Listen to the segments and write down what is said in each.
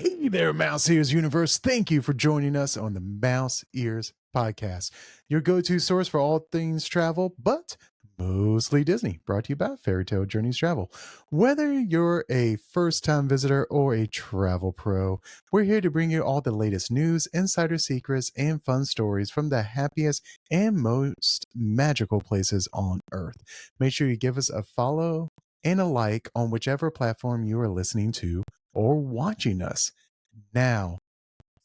Hey there, Mouse Ears Universe. Thank you for joining us on the Mouse Ears Podcast, your go-to source for all things travel, but mostly Disney, brought to you by Fairy Tale Journeys Travel. Whether you're a first-time visitor or a travel pro, we're here to bring you all the latest news, insider secrets, and fun stories from the happiest and most magical places on Earth. Make sure you give us a follow and a like on whichever platform you are listening to or watching us. Now,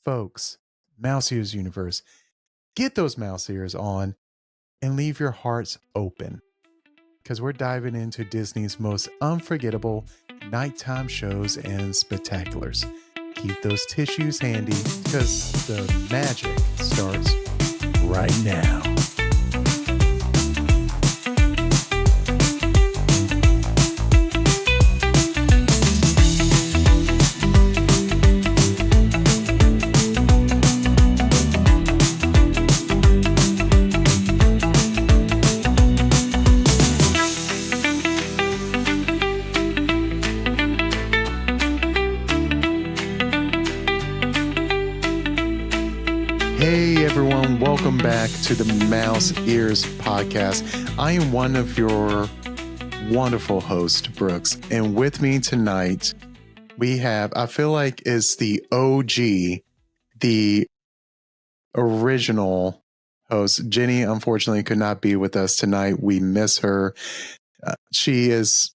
folks, Mouse Ears Universe, get those mouse ears on and leave your hearts open, because we're diving into Disney's most unforgettable nighttime shows and spectaculars. Keep those tissues handy, because the magic starts right now. Hey everyone, welcome back to the Mouse Ears Podcast. I am one of your wonderful hosts, Brooks, and with me tonight we have, I feel like it's the OG, the original host. Jenny unfortunately could not be with us tonight. We miss her. She is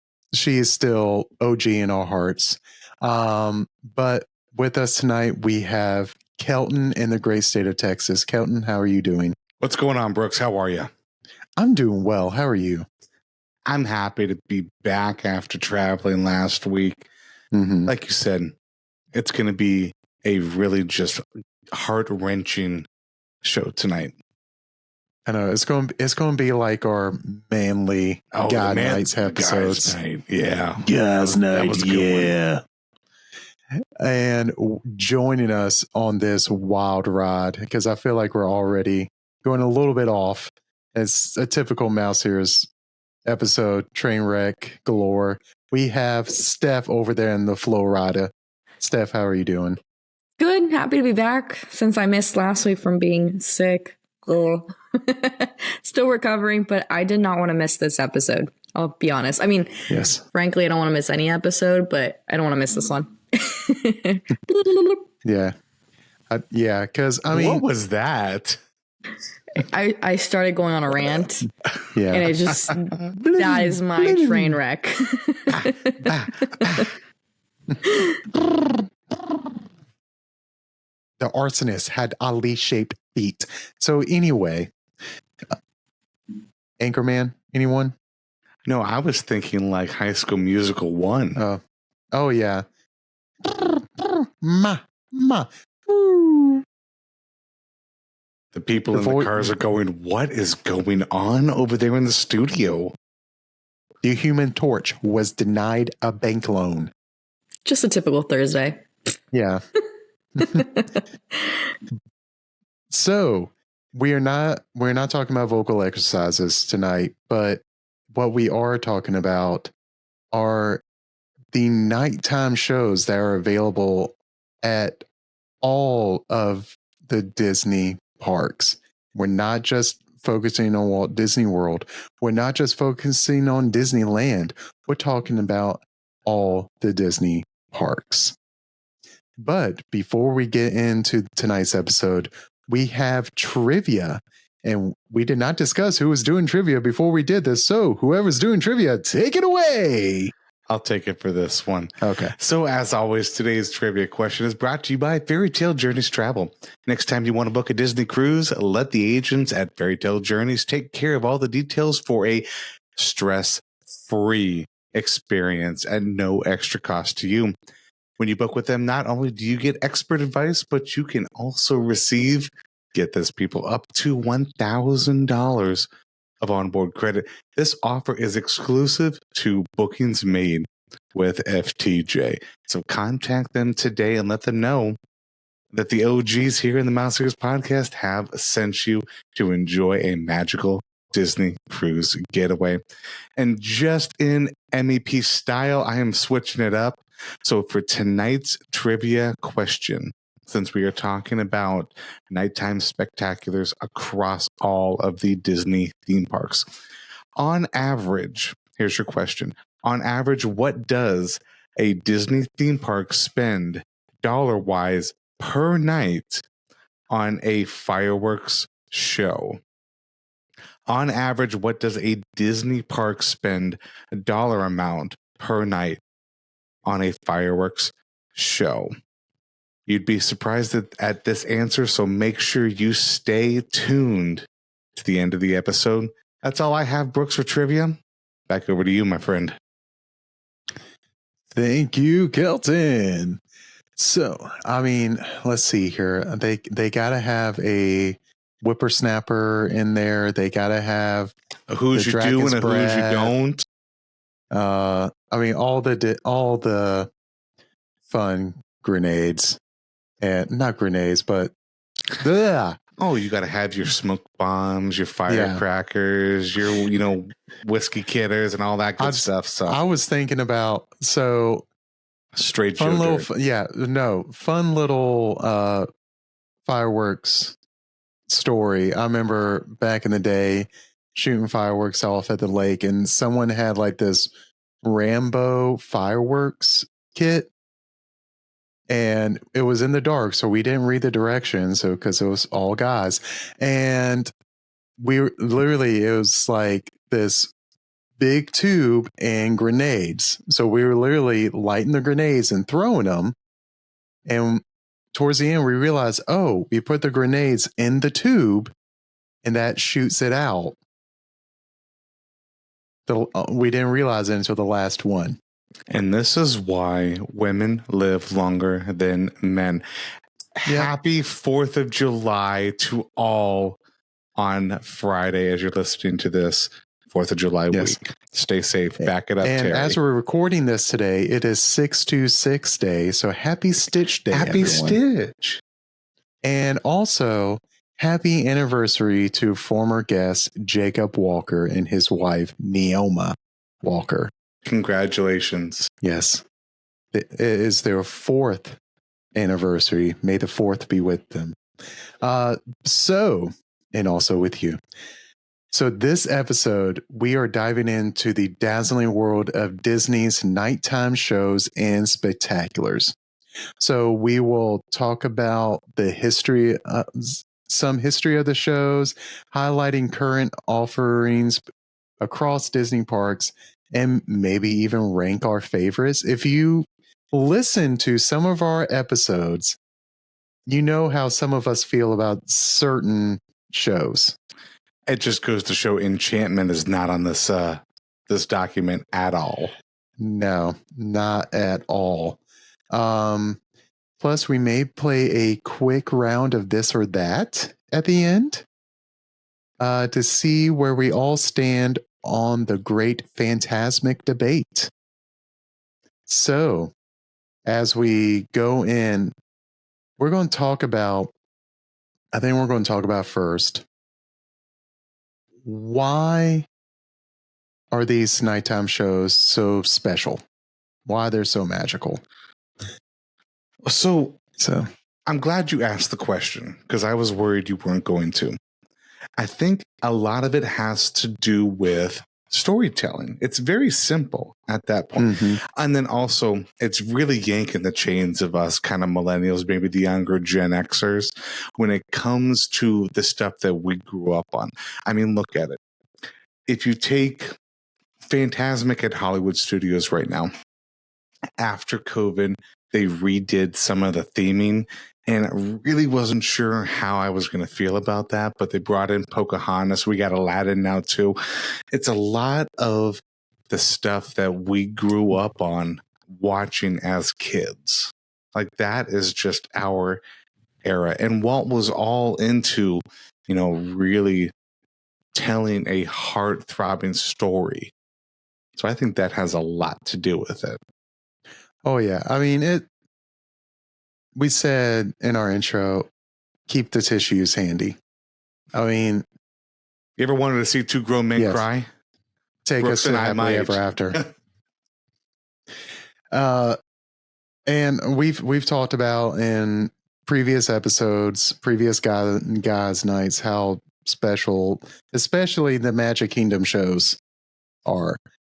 still OG in our hearts. But with us tonight we have Kelton in the great state of Texas. Kelton, how are you doing? What's going on, Brooks? How are you? I'm doing well. How are you? I'm happy to be back after traveling last week. Mm-hmm. Like you said, it's going to be a really just heart-wrenching show tonight. I know it's going to be like our manly God Nights episodes. Guys night. Yeah. Guys That Night, was a good yeah. And joining us on this wild ride, because I feel like we're already going a little bit off. It's a typical Mouse Ears episode, train wreck galore. We have Steph over there in the Flow Rider. Steph, how are you doing? Good. Happy to be back since I missed last week from being sick. Still recovering, but I did not want to miss this episode. I'll be honest. I mean, yes. Frankly, I don't want to miss any episode, but I don't want to miss this one. Yeah. Yeah, because I mean, what was that? I started going on a rant. Yeah. And it just, that is my train wreck. The arsonist had Ali-shaped feet. So anyway, Anchorman, anyone? No, I was thinking like High School Musical 1. Oh yeah. Ma. The people in the cars are going, what is going on over there in the studio? The Human Torch was denied a bank loan. Just a typical Thursday. Yeah. So we're not talking about vocal exercises tonight, but what we are talking about are the nighttime shows that are available at all of the Disney parks. We're not just focusing on Walt Disney World. We're not just focusing on Disneyland. We're talking about all the Disney parks. But before we get into tonight's episode, we have trivia. And we did not discuss who was doing trivia before we did this. So whoever's doing trivia, take it away. I'll take it for this one. Okay. So as always, today's trivia question is brought to you by Fairy Tale Journeys Travel. Next time you want to book a Disney cruise, let the agents at Fairy Tale Journeys take care of all the details for a stress-free experience at no extra cost to you. When you book with them, not only do you get expert advice, but you can also receive, get this people, up to $1,000 of onboard credit. This offer is exclusive to bookings made with FTJ. So contact them today and let them know that the OGs here in the Mouse Ears Podcast have sent you to enjoy a magical Disney cruise getaway. And just in MEP style, I am switching it up. So for tonight's trivia question, since we are talking about nighttime spectaculars across all of the Disney theme parks, on average, here's your question. On average, what does a Disney theme park spend dollar-wise per night on a fireworks show? On average, what does a Disney park spend a dollar amount per night on a fireworks show? You'd be surprised at this answer, so make sure you stay tuned to the end of the episode. That's all I have, Brooks, for trivia. Back over to you, my friend. Thank you, Kelton. So, I mean, let's see here. They gotta have a whippersnapper in there. They gotta have Who's you do and a who's you don't. I mean, all the fun grenades, and not grenades, but oh, you got to have your smoke bombs, your firecrackers, your whiskey kidders, and all that good stuff. So I was thinking about straight fun joker. fun little fireworks story. I remember back in the day shooting fireworks off at the lake, and someone had like this Rambo fireworks kit, and it was in the dark, so we didn't read the directions, so because it was all guys, and we were, literally it was like this big tube and grenades, so we were literally lighting the grenades and throwing them, and towards the end we realized, oh, we put the grenades in the tube and that shoots it out. We didn't realize it until the last one. And this is why women live longer than men. Yeah. Happy 4th of July to all on Friday as you're listening to this 4th of July week. Stay safe. Back it up, and Terry. As we're recording this today, it is 626 Day. So happy Stitch Day, Happy everyone. Stitch. And also, happy anniversary to former guest Jacob Walker and his wife, Neoma Walker. Congratulations. Yes. It is their 4th anniversary. May the 4th be with them. And also with you. So this episode, we are diving into the dazzling world of Disney's nighttime shows and spectaculars. So we will talk about the history, some history of the shows, highlighting current offerings across Disney parks, and maybe even rank our favorites. If you listen to some of our episodes, you know how some of us feel about certain shows. It just goes to show enchantment is not on this this document at all. No, not at all. Plus, we may play a quick round of this or that at the end to see where we all stand on the great Fantasmic debate. So, as we go in, we're going to talk about, I think we're going to talk about first, why are these nighttime shows so special? Why they're so magical? So I'm glad you asked the question because I was worried you weren't going to. I think a lot of it has to do with storytelling. It's very simple at that point. Mm-hmm. And then also it's really yanking the chains of us kind of millennials, maybe the younger Gen Xers, when it comes to the stuff that we grew up on. I mean, look at it. If you take Fantasmic at Hollywood Studios right now, after COVID, they redid some of the theming, and I really wasn't sure how I was going to feel about that, but they brought in Pocahontas. We got Aladdin now too. It's a lot of the stuff that we grew up on watching as kids. Like that is just our era. And Walt was all into, really telling a heart-throbbing story. So I think that has a lot to do with it. Oh, yeah. I mean, we said in our intro, keep the tissues handy. I mean, you ever wanted to see two grown men cry? Take Brooks us to happily ever after. And we've talked about in previous episodes, previous guys nights, how special, especially the Magic Kingdom shows are.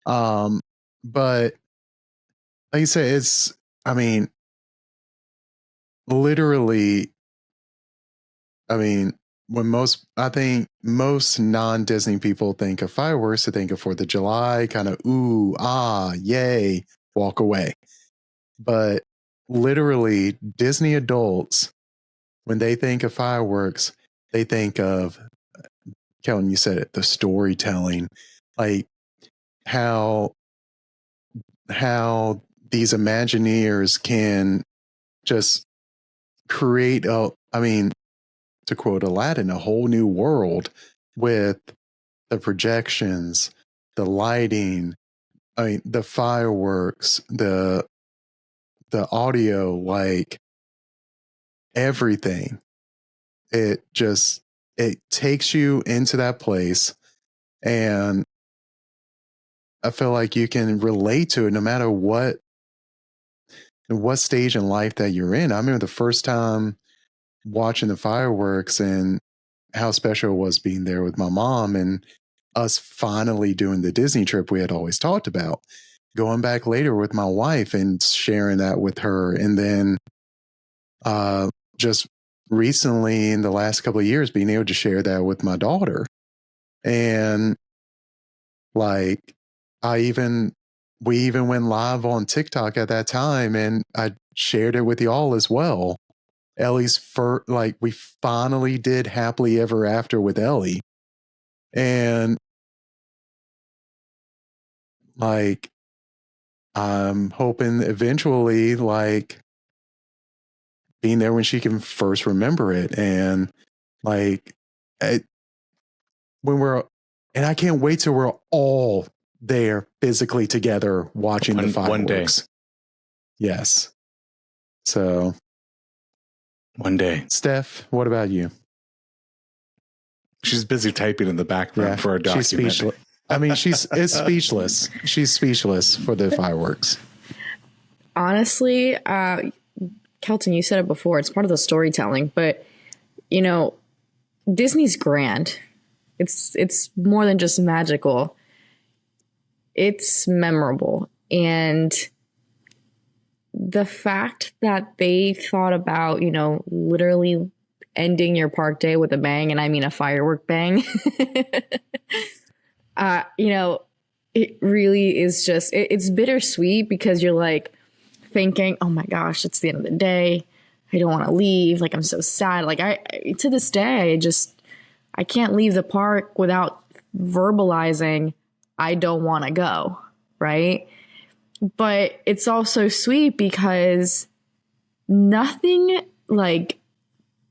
But like you said, it's, I mean, literally, I mean, I think most non-Disney people think of fireworks, they think of 4th of July, kind of, ooh, ah, yay, walk away. But literally, Disney adults, when they think of fireworks, they think of, Kelton, you said it, the storytelling, like how these Imagineers can just create to quote Aladdin, a whole new world with the projections, the lighting, the fireworks, the audio, like everything. It takes you into that place, and I feel like you can relate to it no matter what stage in life that you're in. I remember the first time watching the fireworks and how special it was being there with my mom and us finally doing the Disney trip we had always talked about. Going back later with my wife and sharing that with her. And then just recently in the last couple of years, being able to share that with my daughter. And like, we even went live on TikTok at that time, and I shared it with y'all as well. Ellie's first, like, we finally did Happily Ever After with Ellie. And like, I'm hoping eventually, like, being there when she can first remember it. And like, and I can't wait till we're all there physically together watching the fireworks. One day. Yes. So one day. Steph, what about you? She's busy typing in the background for a document. She's speechless. I mean, she's speechless. She's speechless for the fireworks. Honestly, Kelton, you said it before, it's part of the storytelling, but you know, Disney's grand. It's more than just magical. It's memorable. And the fact that they thought about, you know, literally ending your park day with a bang, and I mean a firework bang, you know, it really is just, it's bittersweet because you're like thinking, oh my gosh, it's the end of the day. I don't want to leave. Like, I'm so sad. Like, to this day, I can't leave the park without verbalizing, I don't want to go, right? But it's also sweet because nothing like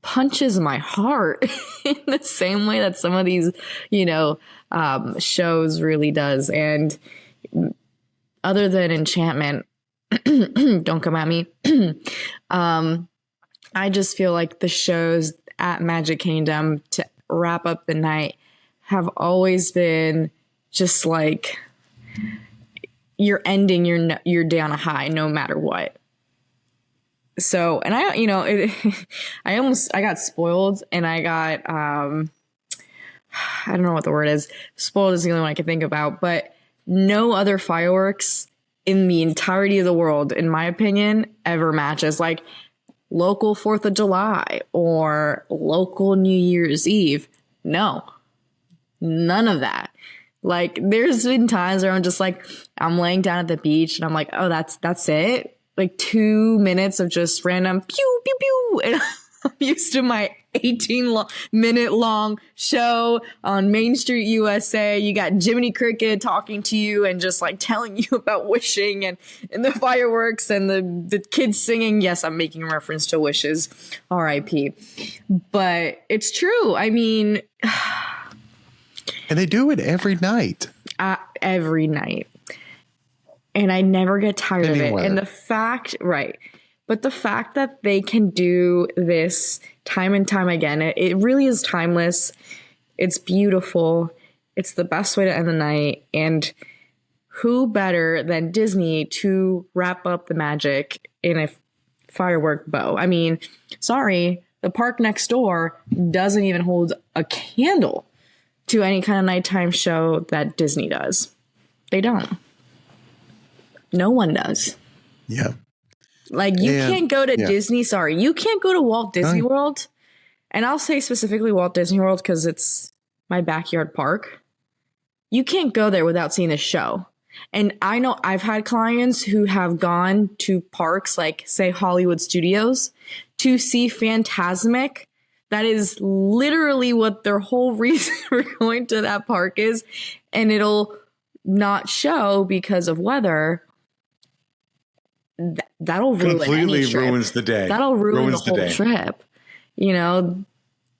punches my heart in the same way that some of these, you know, shows really does. And other than Enchantment, don't come at me. I just feel like the shows at Magic Kingdom to wrap up the night have always been just like, you're ending your day on a high no matter what. So, and I, you know, I got spoiled, and I got, I don't know what the word is. Spoiled is the only one I can think about, but no other fireworks in the entirety of the world, in my opinion, ever matches like local 4th of July or local New Year's Eve. No, none of that. Like, there's been times where I'm just like, I'm laying down at the beach and I'm like, oh, that's it. Like 2 minutes of just random pew, pew, pew. And I'm used to my 18-minute long show on Main Street, USA. You got Jiminy Cricket talking to you and just like telling you about wishing and the fireworks and the kids singing. Yes, I'm making a reference to Wishes, R.I.P. But it's true. I mean, and they do it every night. Every night. And I never get tired of it. And the fact, right. But the fact that they can do this time and time again, it really is timeless. It's beautiful. It's the best way to end the night. And who better than Disney to wrap up the magic in a firework bow? I mean, sorry, the park next door doesn't even hold a candle to any kind of nighttime show that Disney does. They don't. No one does. Yeah. Like, you can't go to Disney. Sorry, you can't go to Walt Disney World. And I'll say specifically Walt Disney World because it's my backyard park. You can't go there without seeing the show. And I know I've had clients who have gone to parks like, say, Hollywood Studios to see Fantasmic. That is literally what their whole reason for going to that park is. And it'll not show because of weather. That'll ruin completely any trip. Ruins the day. That'll ruin the whole trip. You know,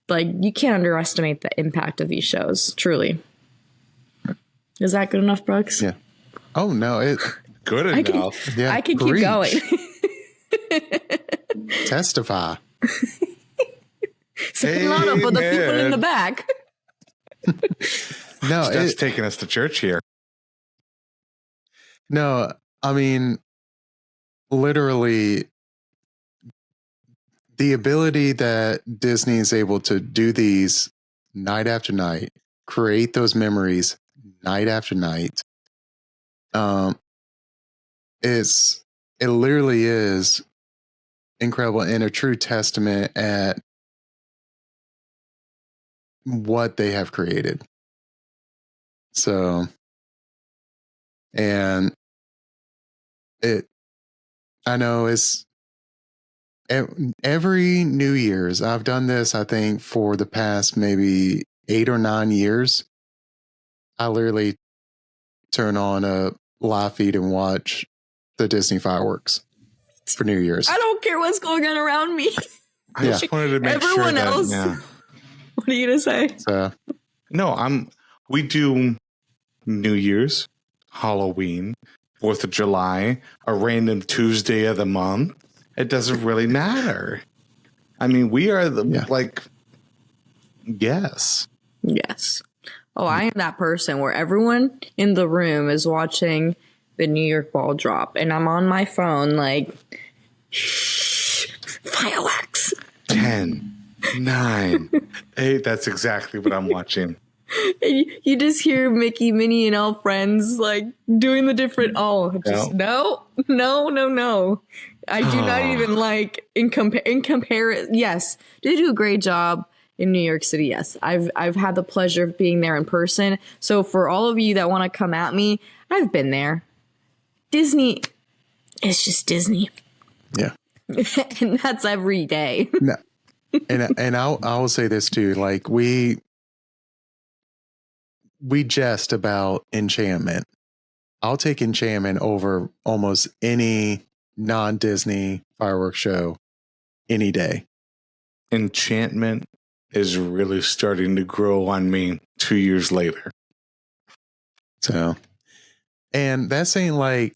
like, you can't underestimate the impact of these shows. Truly. Is that good enough, Brooks? Yeah. Oh no, good enough. I can keep going. Testify. Say Lana for the people in the back. No, it's taking us to church here. No, I mean, literally, the ability that Disney is able to do these night after night, create those memories night after night, it literally is incredible and a true testament at what they have created. So, and I know it's every New Year's. I've done this, I think, for the past maybe 8 or 9 years. I literally turn on a live feed and watch the Disney fireworks for New Year's. I don't care what's going on around me. I just wanted to make everyone sure else. that, What are you gonna say? So, no, we do New Year's, Halloween, 4th of July, a random Tuesday of the month. It doesn't really matter. I mean, we are yes. Yes. Oh, I am that person where everyone in the room is watching the New York ball drop, and I'm on my phone like, shh, fireworks. 10, 9, 8. That's exactly what I'm watching. And you just hear Mickey, Minnie, and all friends like doing the different. No. I do not even like in comparison. Yes, they do a great job in New York City. Yes, I've had the pleasure of being there in person. So for all of you that want to come at me, I've been there. Disney, it's just Disney. Yeah, and that's every day. No. And I will say this too. Like we jest about Enchantment. I'll take Enchantment over almost any non-Disney fireworks show any day. Enchantment is really starting to grow on me 2 years later. So, and that's saying like,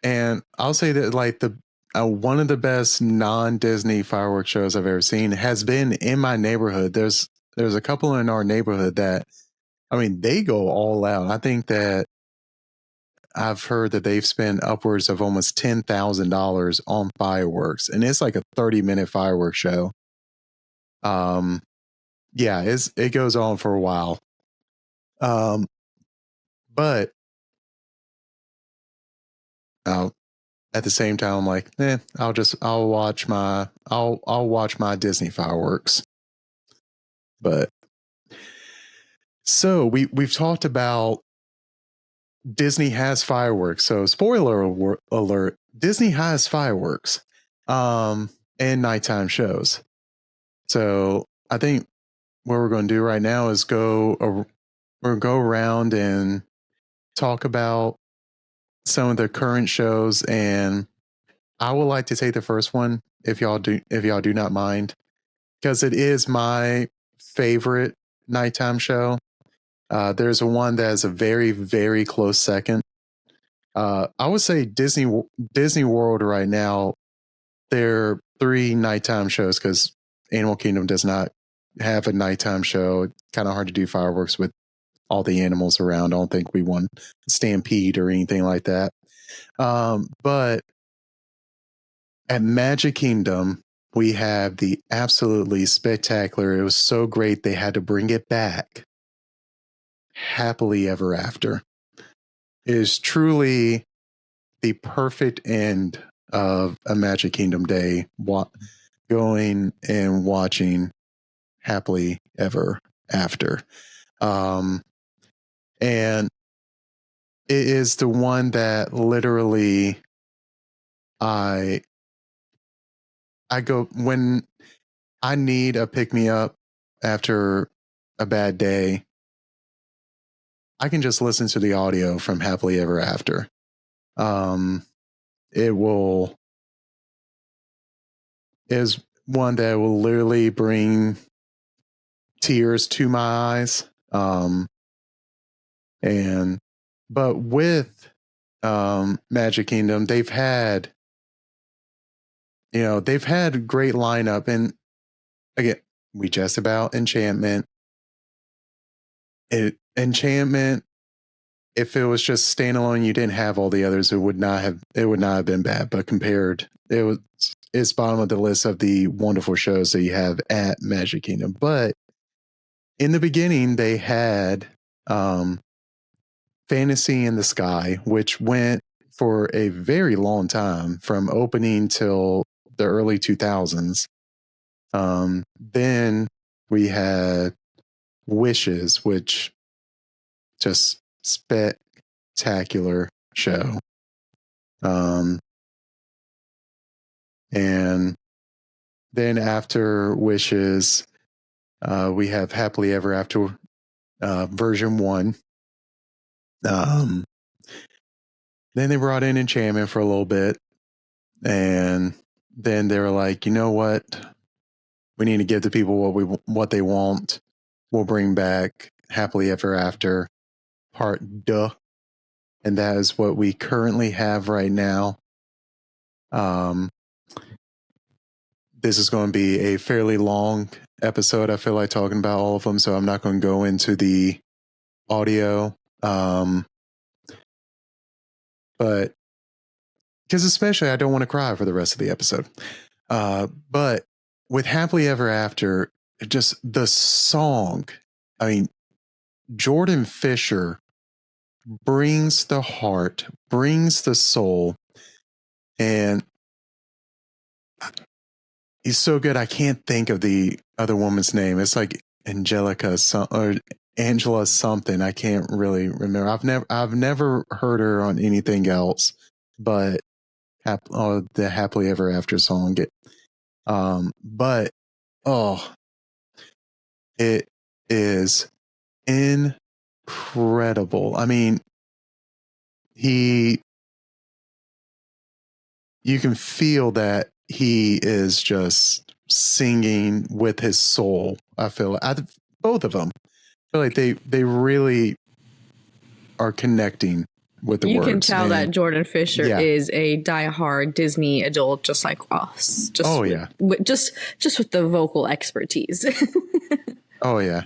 and I'll say that like the one of the best non-Disney fireworks shows I've ever seen has been in my neighborhood. There's a couple in our neighborhood that, I mean, they go all out. I think that I've heard that they've spent upwards of almost $10,000 on fireworks, and it's like a 30-minute fireworks show. Yeah, it goes on for a while. But at the same time, I'm like, I'll watch my Disney fireworks. But so we've talked about Disney has fireworks. So spoiler alert, Disney has fireworks and nighttime shows. So I think what we're going to do right now is go around and talk about some of the current shows, and I would like to take the first one if y'all do not mind, because it is my favorite nighttime show. There's one that is a very, very close second. I would say Disney World right now. There are 3 nighttime shows because Animal Kingdom does not have a nighttime show. It's kind of hard to do fireworks with all the animals around. I don't think we won stampede or anything like that. But at Magic Kingdom, we have the absolutely spectacular. It was so great they had to bring it back. Happily Ever After. It is truly the perfect end of a Magic Kingdom day. Going and watching Happily Ever After. And it is the one that literally I go when I need a pick me up after a bad day. I can just listen to the audio from Happily Ever After. It is one that will literally bring tears to my eyes. But with Magic Kingdom, they've had great lineup, and again, we just about Enchantment. Enchantment, if it was just standalone, you didn't have all the others, it would not have been bad. But compared, it's bottom of the list of the wonderful shows that you have at Magic Kingdom. But in the beginning, they had Fantasy in the Sky, which went for a very long time from opening till the early 2000s. Then we had Wishes, which just spectacular show. And then after Wishes, we have Happily Ever After version 1. Then they brought in Enchantment for a little bit, and then they were like, you know what? We need to give the people what they want. We'll bring back Happily Ever After Part 2, and that is what we currently have right now. This is going to be a fairly long episode. I feel like talking about all of them, so I'm not going to go into the audio. But because especially I don't want to cry for the rest of the episode. But with Happily Ever After, just the song, I mean, Jordan Fisher brings the heart, brings the soul, and he's so good. I can't think of the other woman's name. It's like Angelica or Angela something. I can't really remember. I've never heard her on anything else but the Happily Ever After song. But it is incredible. I mean, you can feel that he is just singing with his soul. I feel both of them. I feel like they really are connecting with the words. You can tell that Jordan Fisher is a diehard Disney adult, just like us. Just with the vocal expertise. Oh yeah,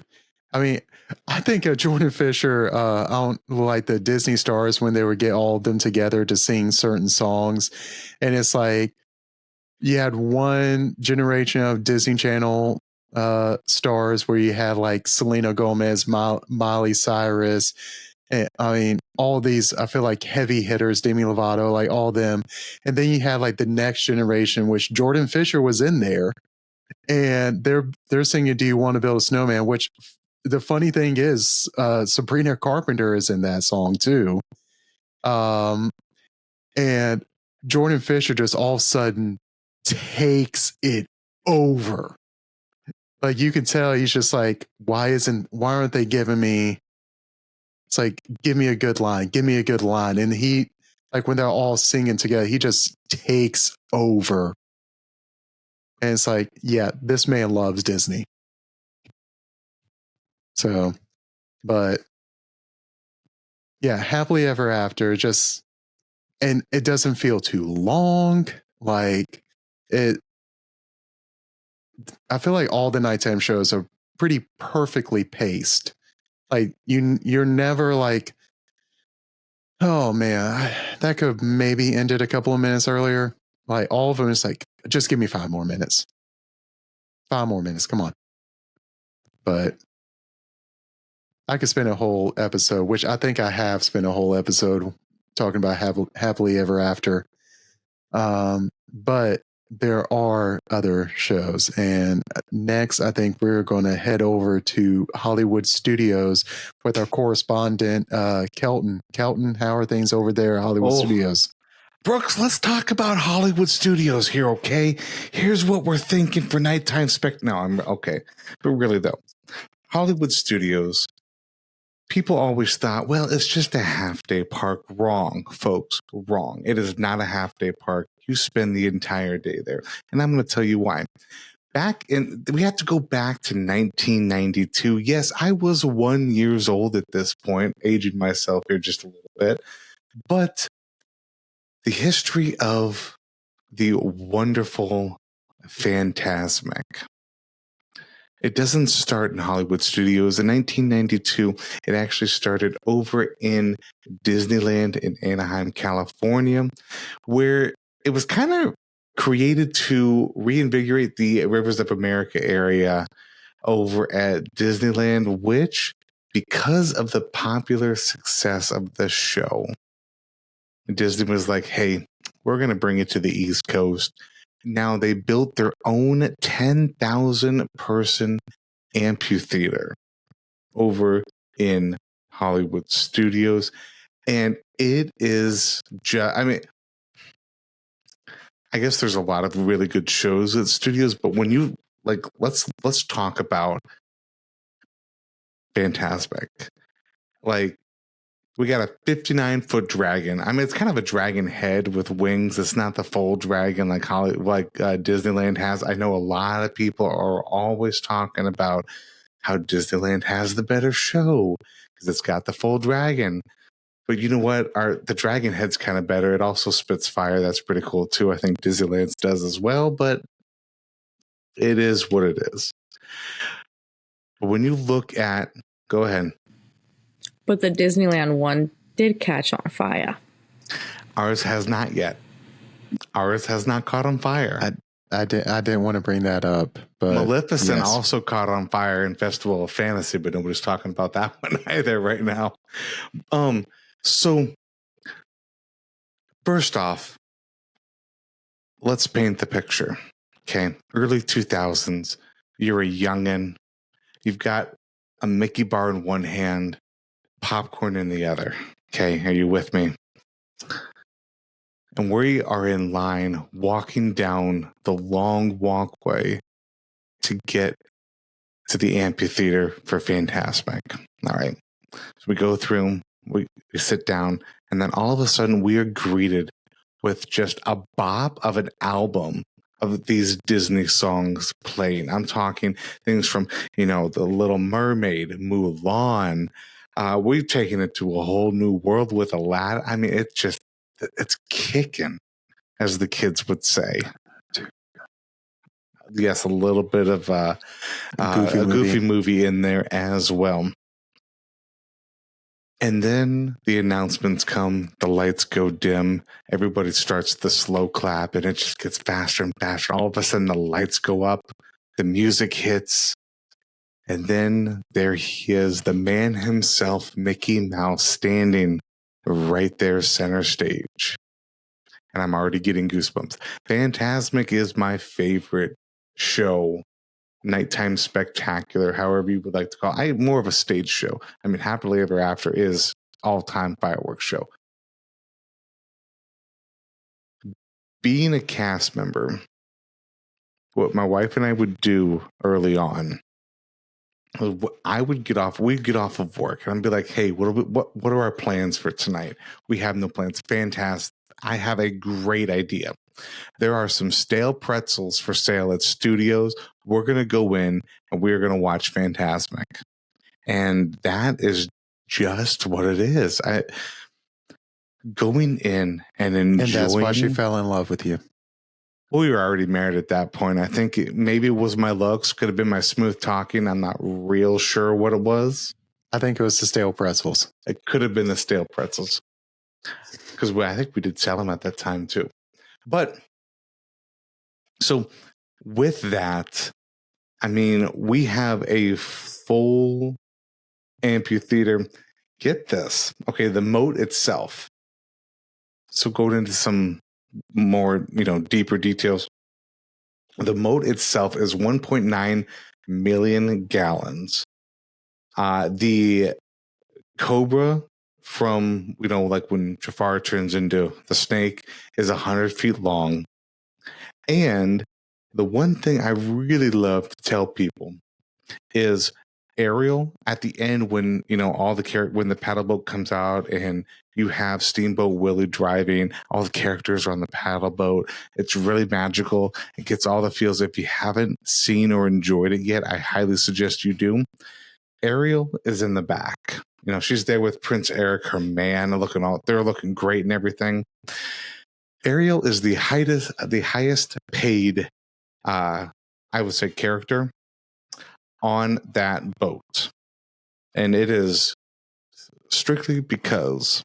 I mean, I think Jordan Fisher, I don't like the Disney stars when they would get all of them together to sing certain songs, and it's like you had one generation of Disney Channel stars where you had like Selena Gomez, Miley Cyrus. And, I mean, all these, I feel like heavy hitters, Demi Lovato, like all them. And then you had like the next generation, which Jordan Fisher was in there. And they're singing, "Do You Want to Build a Snowman?" Which the funny thing is, Sabrina Carpenter is in that song too. And Jordan Fisher just all of a sudden takes it over. Like you can tell he's just like, why aren't they giving me? It's like, give me a good line. And he, like when they're all singing together, he just takes over. And it's like, yeah, this man loves Disney. So, but yeah, Happily Ever After, and it doesn't feel too long. Like I feel like all the nighttime shows are pretty perfectly paced. Like you're never like, oh man, that could have maybe ended a couple of minutes earlier. Like all of them is like, just give me 5 more minutes. 5 more minutes, come on. But I could spend a whole episode, which I think I have spent a whole episode talking about happily ever after. But there are other shows, and next I think we're going to head over to Hollywood Studios with our correspondent Kelton. Kelton, how are things over there at Hollywood Studios? Brooks, let's talk about Hollywood Studios here, okay? Here's what we're thinking for nighttime No, I'm okay. But really though, Hollywood Studios, people always thought, well, it's just a half-day park. Wrong, folks, wrong. It is not a half-day park. You spend the entire day there. And I'm going to tell you why. We have to go back to 1992. Yes, I was 1 year old at this point, aging myself here just a little bit. But the history of the wonderful Fantasmic. It doesn't start in Hollywood Studios. In 1992, it actually started over in Disneyland in Anaheim, California, where it was kind of created to reinvigorate the Rivers of America area over at Disneyland, which, because of the popular success of the show, Disney was like, hey, we're going to bring it to the East Coast. Now they built their own 10,000 person amphitheater over in Hollywood Studios. And it is just, I mean, I guess there's a lot of really good shows at studios, but when you like, let's talk about Fantasmic. Like, we got a 59-foot dragon. I mean, it's kind of a dragon head with wings. It's not the full dragon like Disneyland has. I know a lot of people are always talking about how Disneyland has the better show because it's got the full dragon. But you know what? The dragon head's kind of better. It also spits fire. That's pretty cool too. I think Disneyland's does as well, but it is what it is. But when you look at, go ahead. But the Disneyland one did catch on fire. Ours has not yet. Ours has not caught on fire. I didn't want to bring that up, but Maleficent also caught on fire in Festival of Fantasy, but nobody's talking about that one either right now. So first off, let's paint the picture. Okay, early 2000s. You're a youngin'. You've got a Mickey bar in one hand, popcorn in the other. Okay, are you with me? And we are in line walking down the long walkway to get to the amphitheater for Fantasmic. All right. So we go through, we sit down, and then all of a sudden we are greeted with just a bop of an album of these Disney songs playing. I'm talking things from, The Little Mermaid, Mulan. We've taken it to a whole new world with Aladdin. I mean, it's kicking, as the kids would say. Yes, a little bit of a goofy movie in there as well. And then the announcements come, the lights go dim, everybody starts the slow clap, and it just gets faster and faster. All of a sudden, the lights go up, the music hits, and then there he is, the man himself, Mickey Mouse, standing right there center stage. And I'm already getting goosebumps. Fantasmic is my favorite show. Nighttime spectacular, however you would like to call it. I'm more of a stage show. I mean, Happily Ever After is all-time fireworks show. Being a cast member, what my wife and I would do early on, we'd get off of work and I'd be like, hey, what are our plans for tonight? We have no plans. Fantastic. I have a great idea. There are some stale pretzels for sale at studios. We're going to go in and we're going to watch Fantasmic. And that is just what it is. Going in and enjoying. And that's why she fell in love with you. Well, we were already married at that point. I think maybe it was my looks, could have been my smooth talking. I'm not real sure what it was. I think it was the stale pretzels. It could have been the stale pretzels. Because I think we did sell them at that time too. But so with that, I mean, we have a full amphitheater. Get this. Okay, the moat itself. So going into some more, deeper details. The moat itself is 1.9 million gallons. The Cobra from, like when Jafar turns into the snake is 100 feet long. And the one thing I really love to tell people is Ariel at the end when, when the paddle boat comes out and you have Steamboat Willie driving, all the characters are on the paddle boat. It's really magical. It gets all the feels. If you haven't seen or enjoyed it yet, I highly suggest you do. Ariel is in the back. She's there with Prince Eric, her man, they're looking great and everything. Ariel is the highest paid, I would say, character on that boat. And it is strictly because,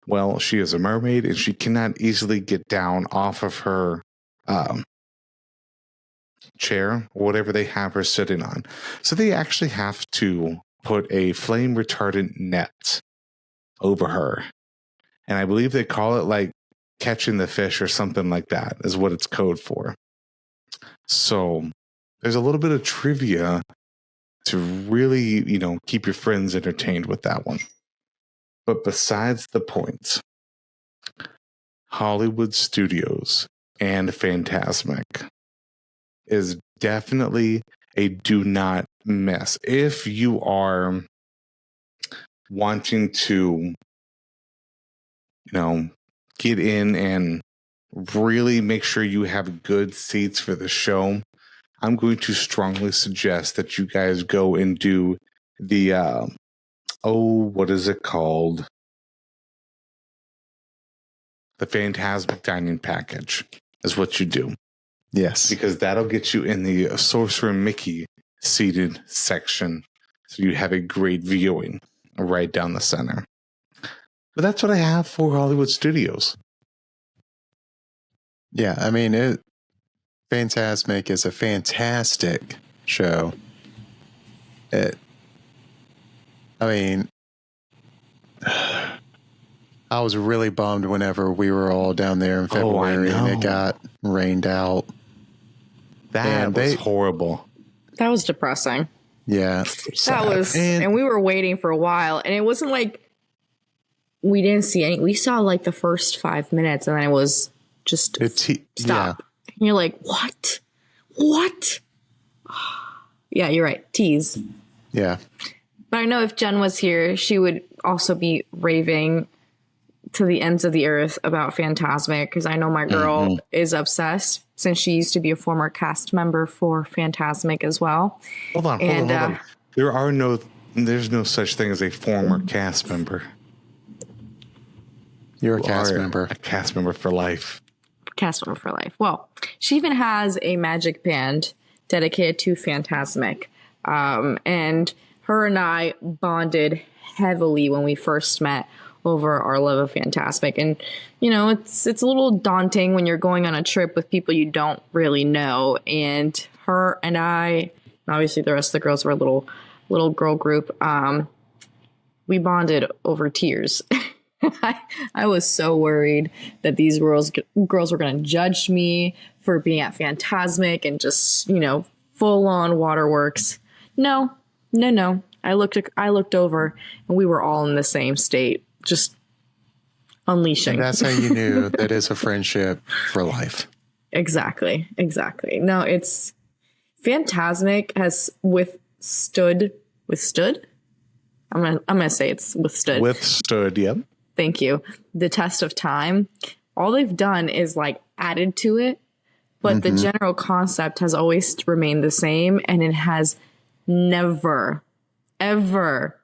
well, she is a mermaid and she cannot easily get down off of her chair or whatever they have her sitting on. So they actually have to put a flame retardant net over her. And I believe they call it like catching the fish or something like that is what it's code for. So there's a little bit of trivia to really, keep your friends entertained with that one. But besides the point, Hollywood Studios and Fantasmic is definitely a do not miss. If you are wanting to, get in and really make sure you have good seats for the show, I'm going to strongly suggest that you guys go and do the, what is it called? The Fantasmic Dining Package is what you do. Yes. Because that'll get you in the Sorcerer Mickey seated section. So you have a great viewing right down the center. But that's what I have for Hollywood Studios. Yeah, I mean, Fantasmic is a fantastic show. I was really bummed whenever we were all down there in February and it got rained out. That was horrible. That was depressing. Yeah. That was, and we were waiting for a while, and it wasn't like we didn't see any. We saw like the first 5 minutes, and then it was just stop. Yeah. And you're like, what? Yeah, you're right. Tease. Yeah. But I know if Jen was here, she would also be raving to the ends of the earth about Fantasmic, because I know my girl is obsessed since she used to be a former cast member for Fantasmic as well. Hold on. There's no such thing as a former cast member. You're a cast member. A cast member for life. Cast member for life. Well, she even has a magic band dedicated to Fantasmic. And her and I bonded heavily when we first met over our love of Fantasmic. And, it's a little daunting when you're going on a trip with people you don't really know. And her and I, and obviously the rest of the girls were a little girl group, we bonded over tears. I was so worried that these girls were going to judge me for being at Fantasmic and just, full on waterworks. No. I looked over and we were all in the same state, just unleashing. And that's how you knew that it's a friendship for life. Exactly. No, it's Fantasmic has withstood. I'm gonna say it's withstood. Withstood, yep. Thank you. The test of time. All they've done is like added to it, but the general concept has always remained the same, and it has never, ever,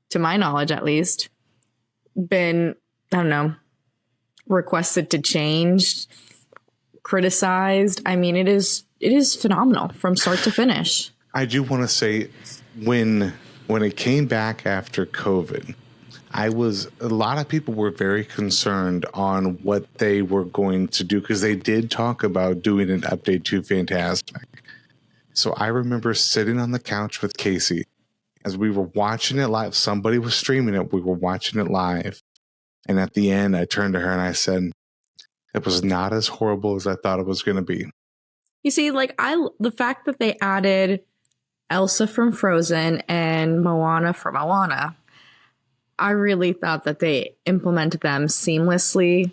to my knowledge at least, been, requested to change, criticized. I mean, it is phenomenal from start to finish. I do want to say when when it came back after COVID, a lot of people were very concerned on what they were going to do because they did talk about doing an update to Fantasmic. So I remember sitting on the couch with Casey as we were watching it live. Somebody was streaming it. We were watching it live. And at the end, I turned to her and I said, it was not as horrible as I thought it was going to be. You see, like, the fact that they added Elsa from Frozen and Moana from Moana, I really thought that they implemented them seamlessly.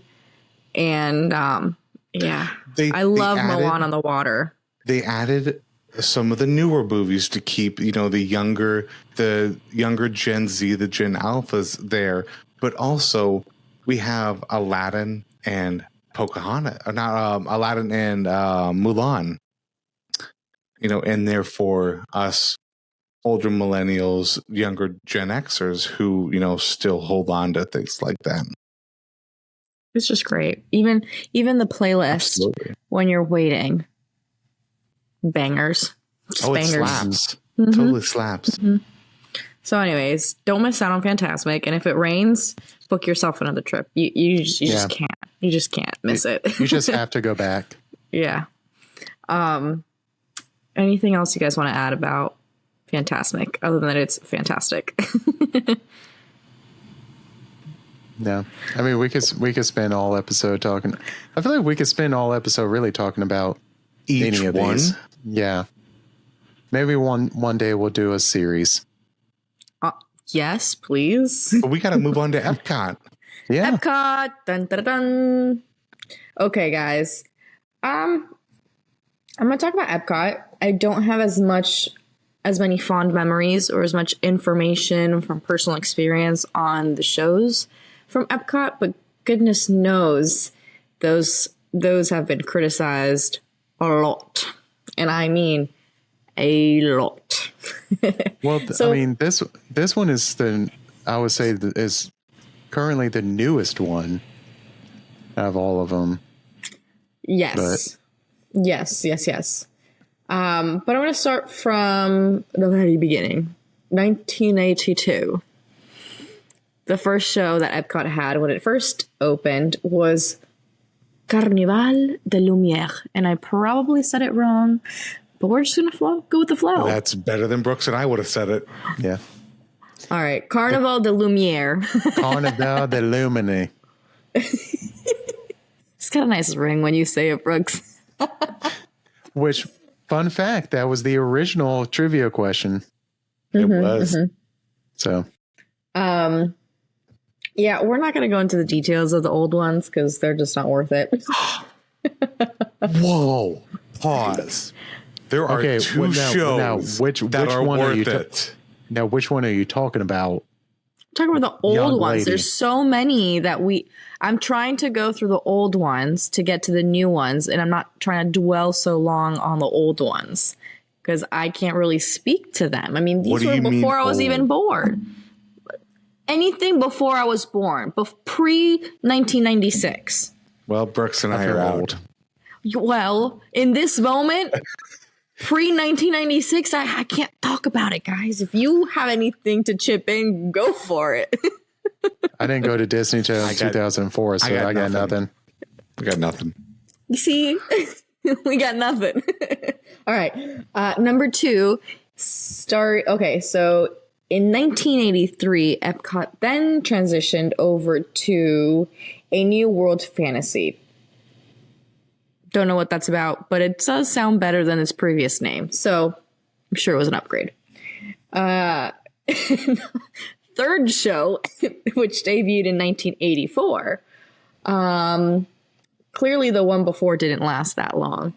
And I love Moana on the water. They added some of the newer movies to keep, the younger Gen Z, the Gen Alphas there. But also we have Aladdin and Pocahontas, not Aladdin and Mulan, in there for us older millennials, younger Gen Xers who, still hold on to things like that. It's just great. Even the playlist Absolutely. When you're waiting. Bangers. Just bangers. It slaps. Mm-hmm. Totally slaps. Mm-hmm. So anyways, don't miss out on Fantasmic. And if it rains, book yourself another trip. You just can't. You just can't miss it. You just have to go back. Yeah. Anything else you guys want to add about Fantasmic other than it's fantastic? No. I mean, we could spend all episode talking. I feel like we could spend all episode really talking about each any of one. These. Yeah. Maybe one day we'll do a series. Yes, please. But we got to move on to Epcot. Yeah. Epcot. Dun, dun, dun. Okay, guys. I'm going to talk about Epcot. I don't have as many fond memories or as much information from personal experience on the shows from Epcot, but goodness knows those have been criticized a lot. And I mean a lot. Well, I mean, this one is I would say is currently the newest one out of all of them. Yes. Yes. But I'm going to start from the very beginning. 1982. The first show that Epcot had when it first opened was Carnival de Lumière. And I probably said it wrong, but we're just going to go with the flow. That's better than Brooks and I would have said it. Yeah. All right. Carnival de Lumière. Carnival de Lumine. It's got a nice ring when you say it, Brooks. Which, fun fact, that was the original trivia question. It was. Mm-hmm. So. Yeah, we're not going to go into the details of the old ones because they're just not worth it. Whoa. Pause. There are two shows which are one worth it. Now, which one are you talking about? I'm talking about the old ones. There's so many that I'm trying to go through the old ones to get to the new ones, and I'm not trying to dwell so long on the old ones because I can't really speak to them. I mean, these were before I was even born. Anything before I was born, pre-1996. Well, Brooks and I are out. Well, in this moment, pre-1996, I can't talk about it, guys. If you have anything to chip in, go for it. I didn't go to Disney till 2004, so I got nothing. I got nothing. You see, we got nothing. All right. Number 2, okay, so in 1983, Epcot then transitioned over to A New World Fantasy. Don't know what that's about, but it does sound better than its previous name. So I'm sure it was an upgrade. Third show, which debuted in 1984. Clearly the one before didn't last that long.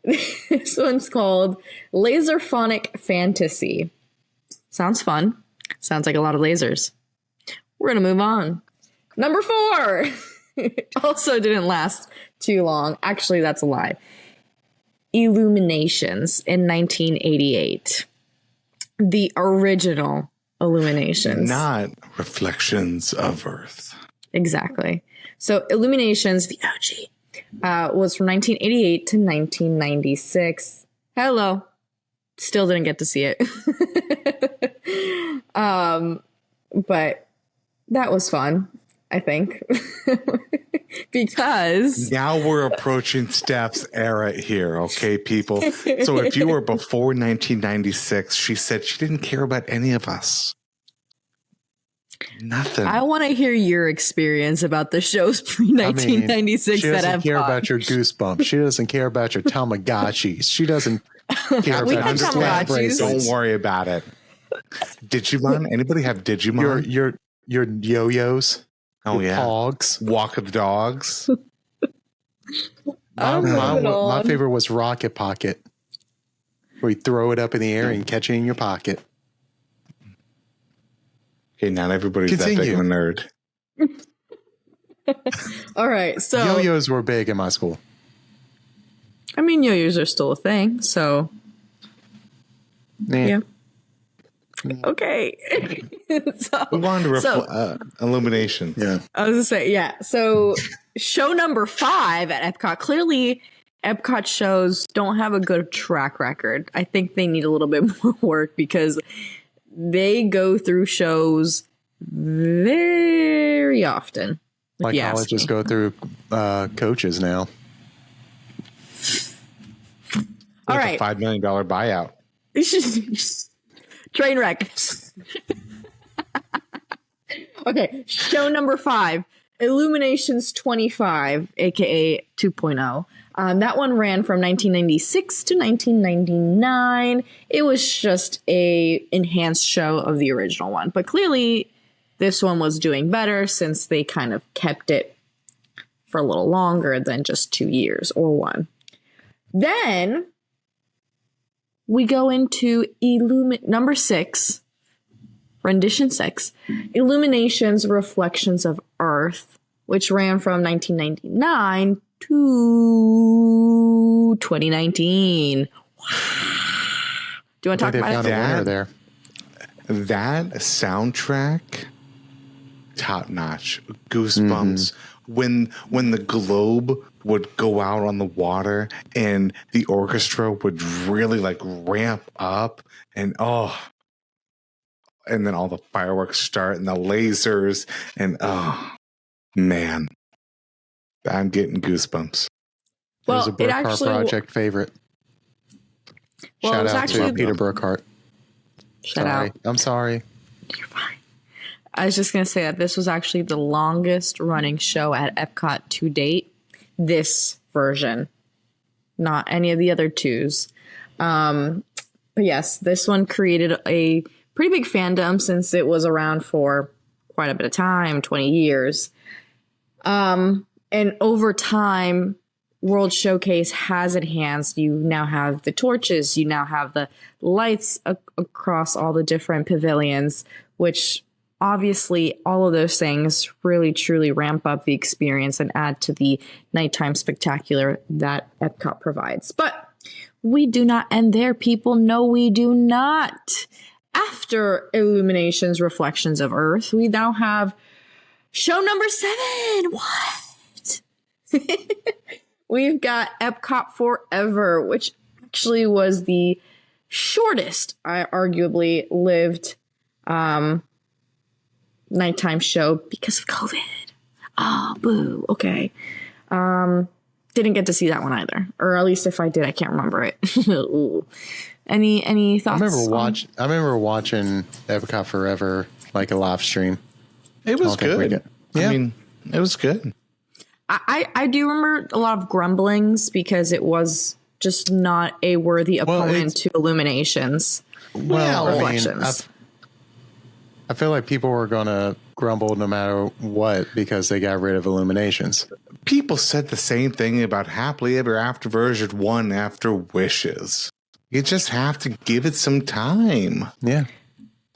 This one's called Laserphonic Fantasy. Sounds fun. Sounds like a lot of lasers. We're going to move on. Number 4. Also didn't last too long. Actually, that's a lie. Illuminations in 1988. The original Illuminations. Not Reflections of Earth. Exactly. So Illuminations, the OG, was from 1988 to 1996. Hello. Still didn't get to see it. But that was fun, I think. Because now we're approaching Steph's era here, okay, people? So if you were before 1996, she said she didn't care about any of us. Nothing. I want to hear your experience about the shows pre-1996 she doesn't care about your Goosebumps. She doesn't care about your Tamagotchis. She doesn't care about your slap bracelets. Don't worry about it. Digimon? Anybody have Digimon? Your yo-yos. Oh, yeah. Pogs. Walk of the dogs. My favorite was Rocket Pocket, where you throw it up in the air and catch it in your pocket. Okay, not everybody's that big of a nerd. All right, so yo-yos were big in my school. I mean, yo-yos are still a thing, so yeah. Okay. So, we wanted to Illumination. Yeah. I was gonna say, yeah. So show number 5 at Epcot. Clearly, Epcot shows don't have a good track record. I think they need a little bit more work because they go through shows very often. Like colleges go through coaches now. All right. A $5 million buyout. Train wreck. Okay, show number 5, Illuminations 25, aka 2.0. That one ran from 1996 to 1999. It was just a enhanced show of the original one, but clearly this one was doing better since they kind of kept it for a little longer than just 2 years or one. Then we go into number 6, rendition 6, Illuminations Reflections of Earth, which ran from 1999 to 2019. Wow. Do you want to talk about it? There. That soundtrack, top notch. Goosebumps. When the globe would go out on the water and the orchestra would really like ramp up and then all the fireworks start and the lasers and man, I'm getting goosebumps. Well, it was a Burkhart Project favorite. Well, Shout out to Peter Burkhart. Shout out. I'm sorry. You're fine. I was just going to say that this was actually the longest running show at Epcot to date. This version, not any of the other 2s. But yes, this one created a pretty big fandom since it was around for quite a bit of time, 20 years. And over time, World Showcase has enhanced. You now have the torches. You now have the lights across all the different pavilions, which obviously all of those things really truly ramp up the experience and add to the nighttime spectacular that Epcot provides. But we do not end there, people. No, we do not. After Illuminations Reflections of Earth, we now have show number 7. What? We've got Epcot Forever, which actually was the shortest, arguably, lived nighttime show because of COVID. Oh, boo. Okay. Didn't get to see that one either. Or at least if I did, I can't remember it. Any thoughts? I remember watching Epcot Forever, like a live stream. It was good. Yeah. I mean, it was good. I do remember a lot of grumblings because it was just not a worthy opponent to Illuminations. Well, Reflections. I feel like people were going to grumble no matter what because they got rid of Illuminations. People said the same thing about Happily Ever After version 1 after Wishes. You just have to give it some time. Yeah.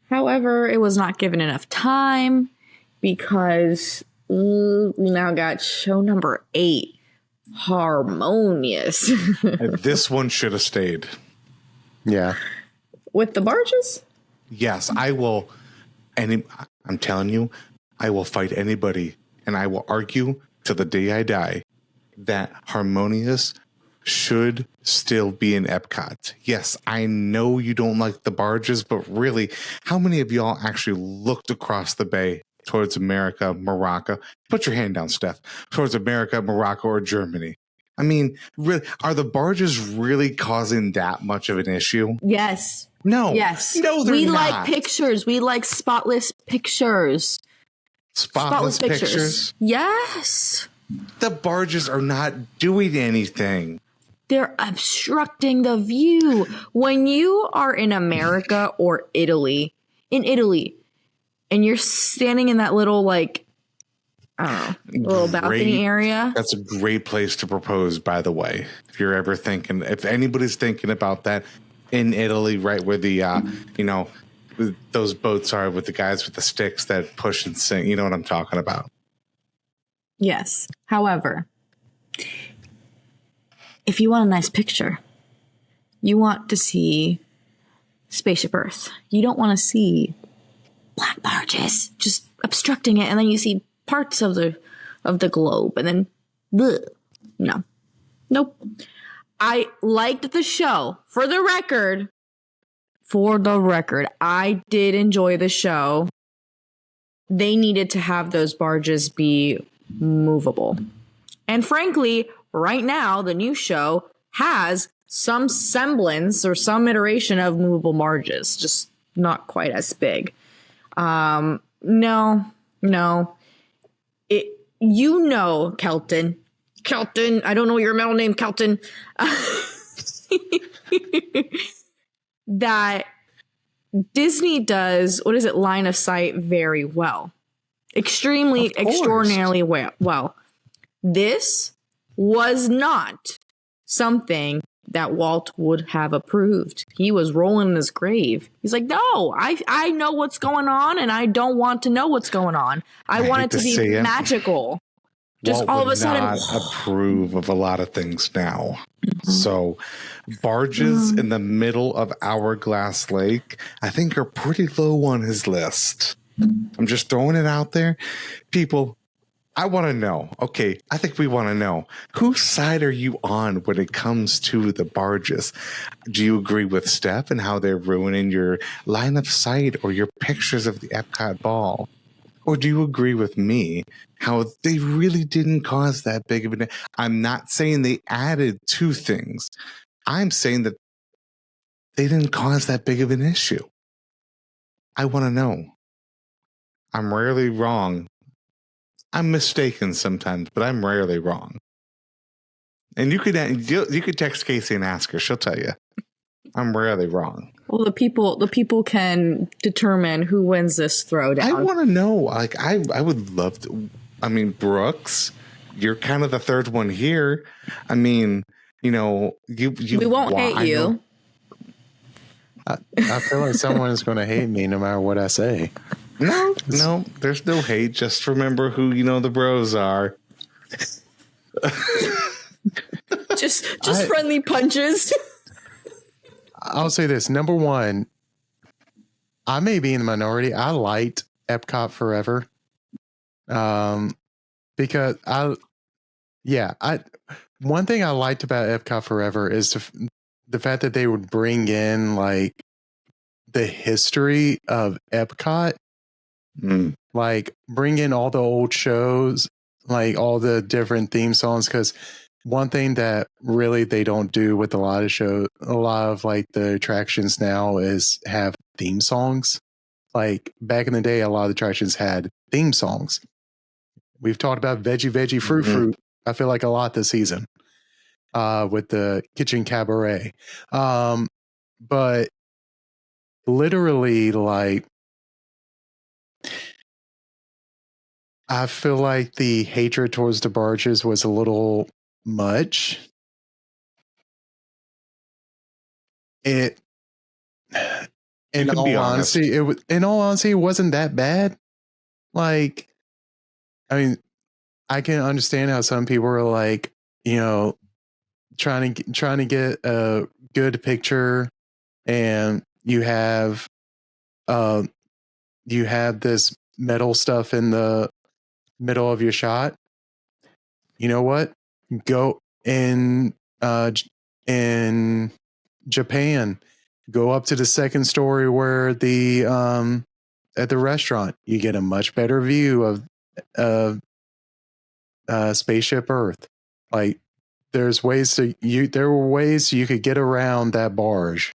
However, it was not given enough time because we now got show number 8, Harmonious. This one should have stayed. Yeah. With the barges? Yes, I will. I'm telling you, I will fight anybody and I will argue till the day I die that Harmonious should still be in Epcot. Yes, I know you don't like the barges, but really, how many of y'all actually looked across the bay towards America, Morocco? Put your hand down, Steph. Towards America, Morocco, or Germany. I mean, really, are the barges really causing that much of an issue? Yes. No. Yes. No, they're we not. like pictures. We like spotless pictures. Spotless pictures? Yes. The barges are not doing anything. They're obstructing the view. When you are in America or Italy, and you're standing in that little, like, I don't know, little balcony area. That's a great place to propose, by the way. If you're ever thinking, if anybody's thinking about that in Italy, right where the, those boats are with the guys with the sticks that push and sing. You know what I'm talking about? Yes. However, if you want a nice picture, you want to see Spaceship Earth. You don't want to see black barges just obstructing it, and then you see parts of the globe, and then bleh. No. Nope. I liked the show. For the record, I did enjoy the show. They needed to have those barges be movable. And frankly, right now, the new show has some semblance or some iteration of movable barges, just not quite as big. No. Kelton. Kelton, I don't know your middle name, Kelton. That Disney does, line of sight very well. Extraordinarily well. This was not something that Walt would have approved. He was rolling in his grave. He's like, no, I know what's going on, and I don't want to know what's going on. I want it to be magical. Just Walt all of a would sudden, not approve of a lot of things now. Mm-hmm. So barges in the middle of Hourglass Lake, I think, are pretty low on his list. I'm just throwing it out there. People, I want to know. Okay, I think we want to know. Whose side are you on when it comes to the barges? Do you agree with Steph and how they're ruining your line of sight or your pictures of the Epcot ball? Or do you agree with me how they really didn't cause that big of an... I'm not saying they added two things. I'm saying that they didn't cause that big of an issue. I want to know. I'm rarely wrong. I'm mistaken sometimes, but I'm rarely wrong. And you could text Casey and ask her. She'll tell you. I'm rarely wrong. Well, the people can determine who wins this throwdown. I want to know. Like, I would love to. I mean, Brooks, you're kind of the third one here. I mean, you know, we won't hate you. I feel like someone is going to hate me no matter what I say. No, there's no hate. Just remember who the bros are. just friendly punches. I'll say this. Number one, I may be in the minority. I liked Epcot Forever. Because one thing I liked about Epcot Forever is the fact that they would bring in like the history of Epcot, like bring in all the old shows, like all the different theme songs. Because one thing that really they don't do with a lot of like the attractions now is have theme songs. Like back in the day, a lot of the attractions had theme songs. We've talked about veggie, fruit. I feel like a lot this season with the Kitchen Cabaret. But literally, like, I feel like the hatred towards the barges was a little much. In all honesty, it wasn't that bad. Like, I mean, I can understand how some people are like, trying to get a good picture, and you have this metal stuff in the middle of your shot. You know what? Go and in Japan, go up to the second story where the at the restaurant, you get a much better view of Spaceship Earth. Like there were ways you could get around that barge.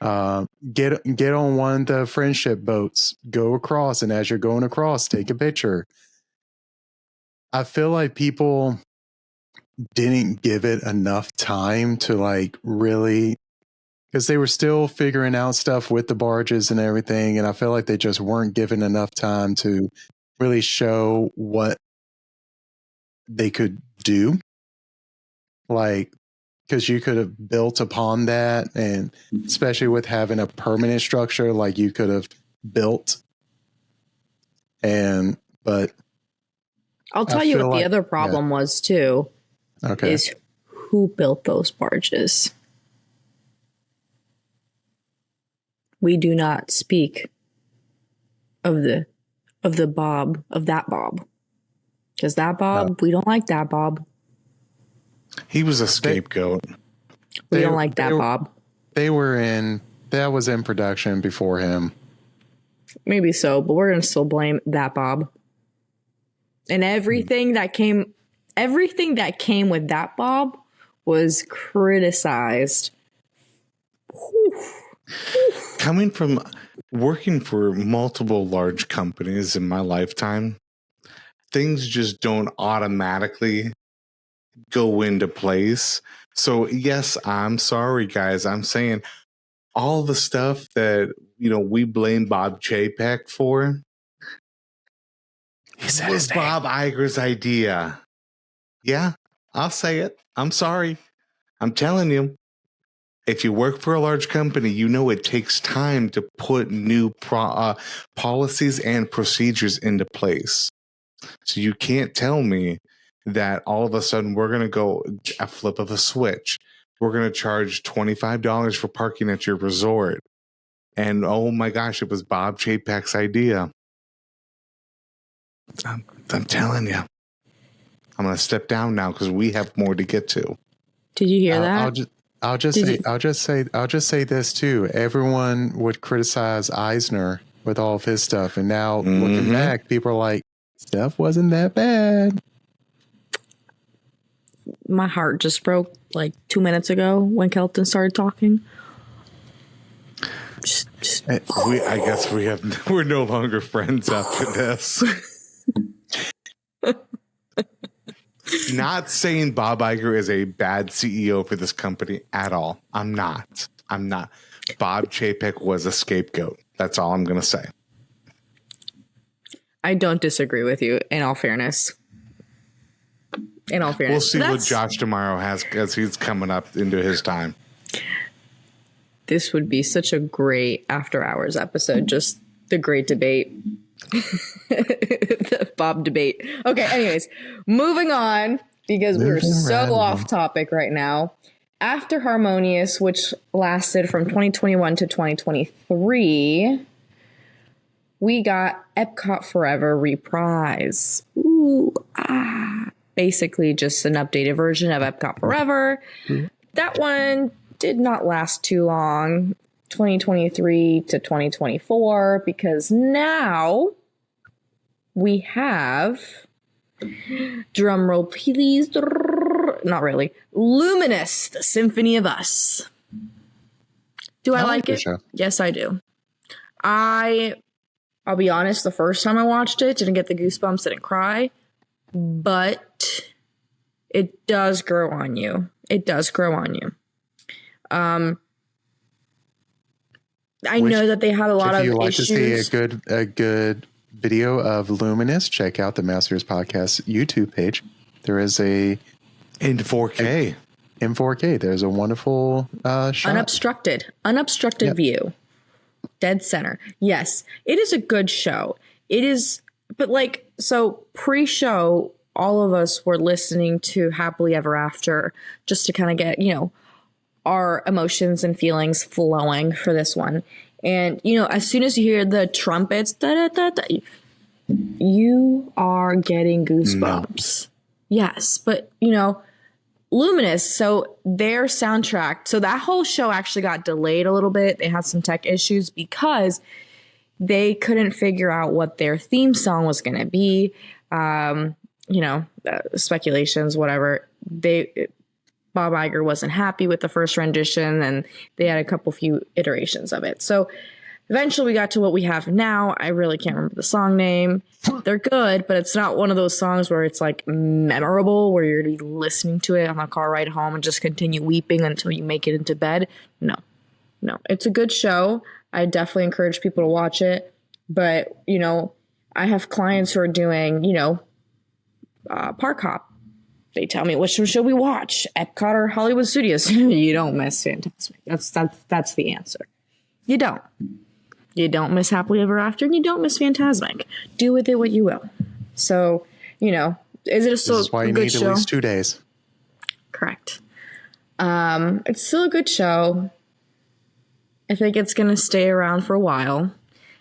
Get on one of the friendship boats, go across, and as you're going across, take a picture. I feel like people didn't give it enough time to like really, because they were still figuring out stuff with the barges and everything, and I feel like they just weren't given enough time to really show what they could do. Like, because you could have built upon that, and especially with having a permanent structure, like you could have built. But I'll tell you what the other problem was too. Okay. Is who built those barges? We do not speak of that Bob, because that Bob, we don't like that Bob. He was a scapegoat. We don't like that Bob. That was in production before him. Maybe so, but we're going to still blame that Bob. And everything that came with that Bob was criticized. Coming from working for multiple large companies in my lifetime, things just don't automatically go into place. So yes, I'm sorry, guys. I'm saying all the stuff that, we blame Bob Chapek for was Bob Iger's idea. Yeah, I'll say it. I'm sorry. I'm telling you. If you work for a large company, it takes time to put new policies and procedures into place. So you can't tell me that all of a sudden we're going to go a flip of a switch. We're going to charge $25 for parking at your resort. And oh my gosh, it was Bob Chapek's idea. I'm telling you. I'm going to step down now because we have more to get to. Did you hear that? I'll just say this too. Everyone would criticize Eisner with all of his stuff, and now looking back, people are like, stuff wasn't that bad. My heart just broke like 2 minutes ago when Kelton started talking. I guess we're no longer friends after this. Not saying Bob Iger is a bad CEO for this company at all. I'm not. Bob Chapek was a scapegoat. That's all I'm going to say. I don't disagree with you, in all fairness. We'll see what Josh tomorrow has, because he's coming up into his time. This would be such a great after hours episode. Just the great debate. The Bob debate. Okay, anyways, moving on, because we're so off topic right now. After Harmonious, which lasted from 2021 to 2023, we got Epcot Forever Reprise. Basically just an updated version of Epcot Forever. That one did not last too long, 2023 to 2024, because now we have, drum roll please, not really, Luminous, the Symphony of Us. Do I like it? Show. Yes, I do. I'll be honest, the first time I watched it, didn't get the goosebumps, didn't cry, but it does grow on you. I know that they had a lot of issues. If you like to see a good video of Luminous, check out the Mouse Ears Podcast YouTube page. There is in 4K. In 4K, there's a wonderful shot. Unobstructed view. Dead center. Yes, it is a good show. It is, but so pre-show, all of us were listening to Happily Ever After just to kind of get, our emotions and feelings flowing for this one. And, as soon as you hear the trumpets, you are getting goosebumps. No. Yes, but, Luminous. So their soundtrack, so that whole show actually got delayed a little bit. They had some tech issues because they couldn't figure out what their theme song was going to be. Speculations, whatever. Bob Iger wasn't happy with the first rendition, and they had a few iterations of it. So eventually we got to what we have now. I really can't remember the song name. They're good, but it's not one of those songs where it's like memorable, where you're going to be listening to it on the car ride home and just continue weeping until you make it into bed. No, it's a good show. I definitely encourage people to watch it. But, I have clients who are doing, park hop. They tell me, which one should we watch? Epcot or Hollywood Studios? You don't miss Fantasmic. That's the answer. You don't. You don't miss Happily Ever After, and you don't miss Fantasmic. Do with it what you will. So, is it This is why you good need show? at least 2 days. Correct. It's still a good show. I think it's going to stay around for a while.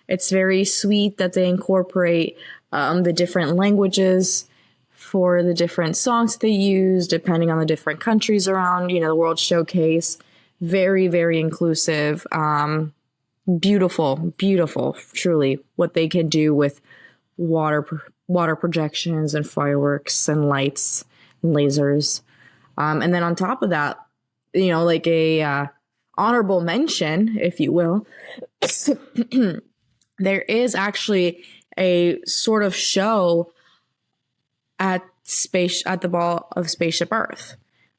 It's very sweet that they incorporate the different languages for the different songs they use, depending on the different countries around, the World Showcase. Very, very inclusive. Beautiful, truly, what they can do with water projections and fireworks and lights and lasers. And then on top of that, like a honorable mention, if you will, there is actually a sort of show at the Ball of Spaceship Earth.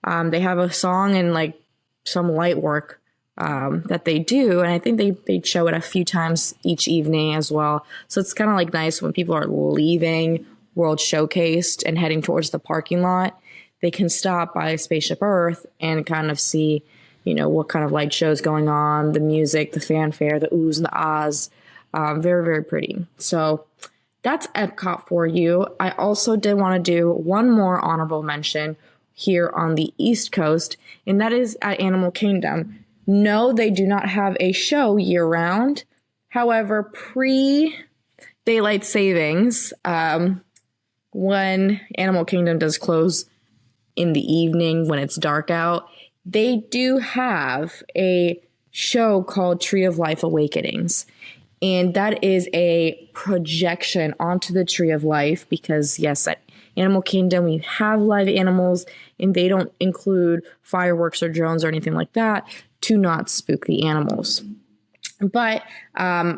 They have a song and like some light work that they do, and I think they show it a few times each evening as well. So it's kind of like nice when people are leaving World Showcase and heading towards the parking lot, they can stop by Spaceship Earth and kind of see, what kind of light shows going on, the music, the fanfare, the oohs and the ahs. Very, very pretty. So that's Epcot for you. I also did want to do one more honorable mention here on the East Coast, and that is at Animal Kingdom. No, they do not have a show year-round. However, pre-daylight savings, when Animal Kingdom does close in the evening when it's dark out, they do have a show called Tree of Life Awakenings. And that is a projection onto the Tree of Life because, yes, at Animal Kingdom, we have live animals, and they don't include fireworks or drones or anything like that to not spook the animals. But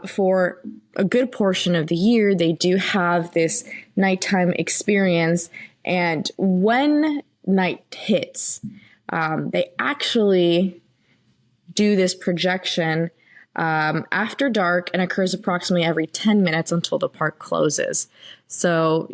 for a good portion of the year, they do have this nighttime experience. And when night hits, they actually do this projection after dark and occurs approximately every 10 minutes until the park closes. So,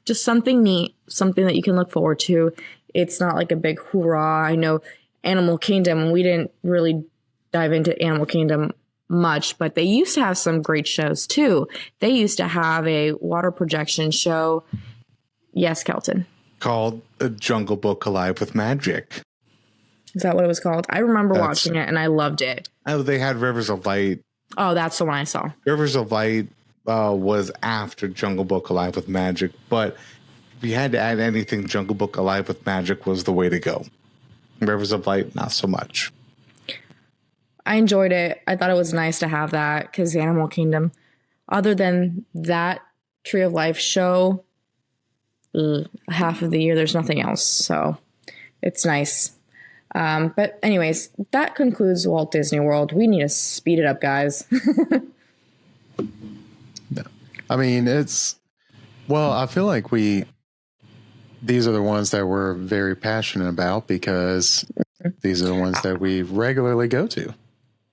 just something neat, something that you can look forward to. It's not like a big hoorah. I know Animal Kingdom, we didn't really dive into Animal Kingdom much, but they used to have some great shows too. They used to have a water projection show. Yes, Kelton. Called A Jungle Book Alive with Magic. Is that what it was called? I remember watching it and I loved it. Oh, they had Rivers of Light. Oh, that's the one I saw. Rivers of Light was after Jungle Book Alive with Magic, but if you had to add anything, Jungle Book Alive with Magic was the way to go. Rivers of Light, not so much. I enjoyed it. I thought it was nice to have that because Animal Kingdom, other than that Tree of Life show, half of the year there's nothing else. So it's nice. But anyways, that concludes Walt Disney World. We need to speed it up, guys. I mean, I feel like these are the ones that we're very passionate about because these are the ones that we regularly go to.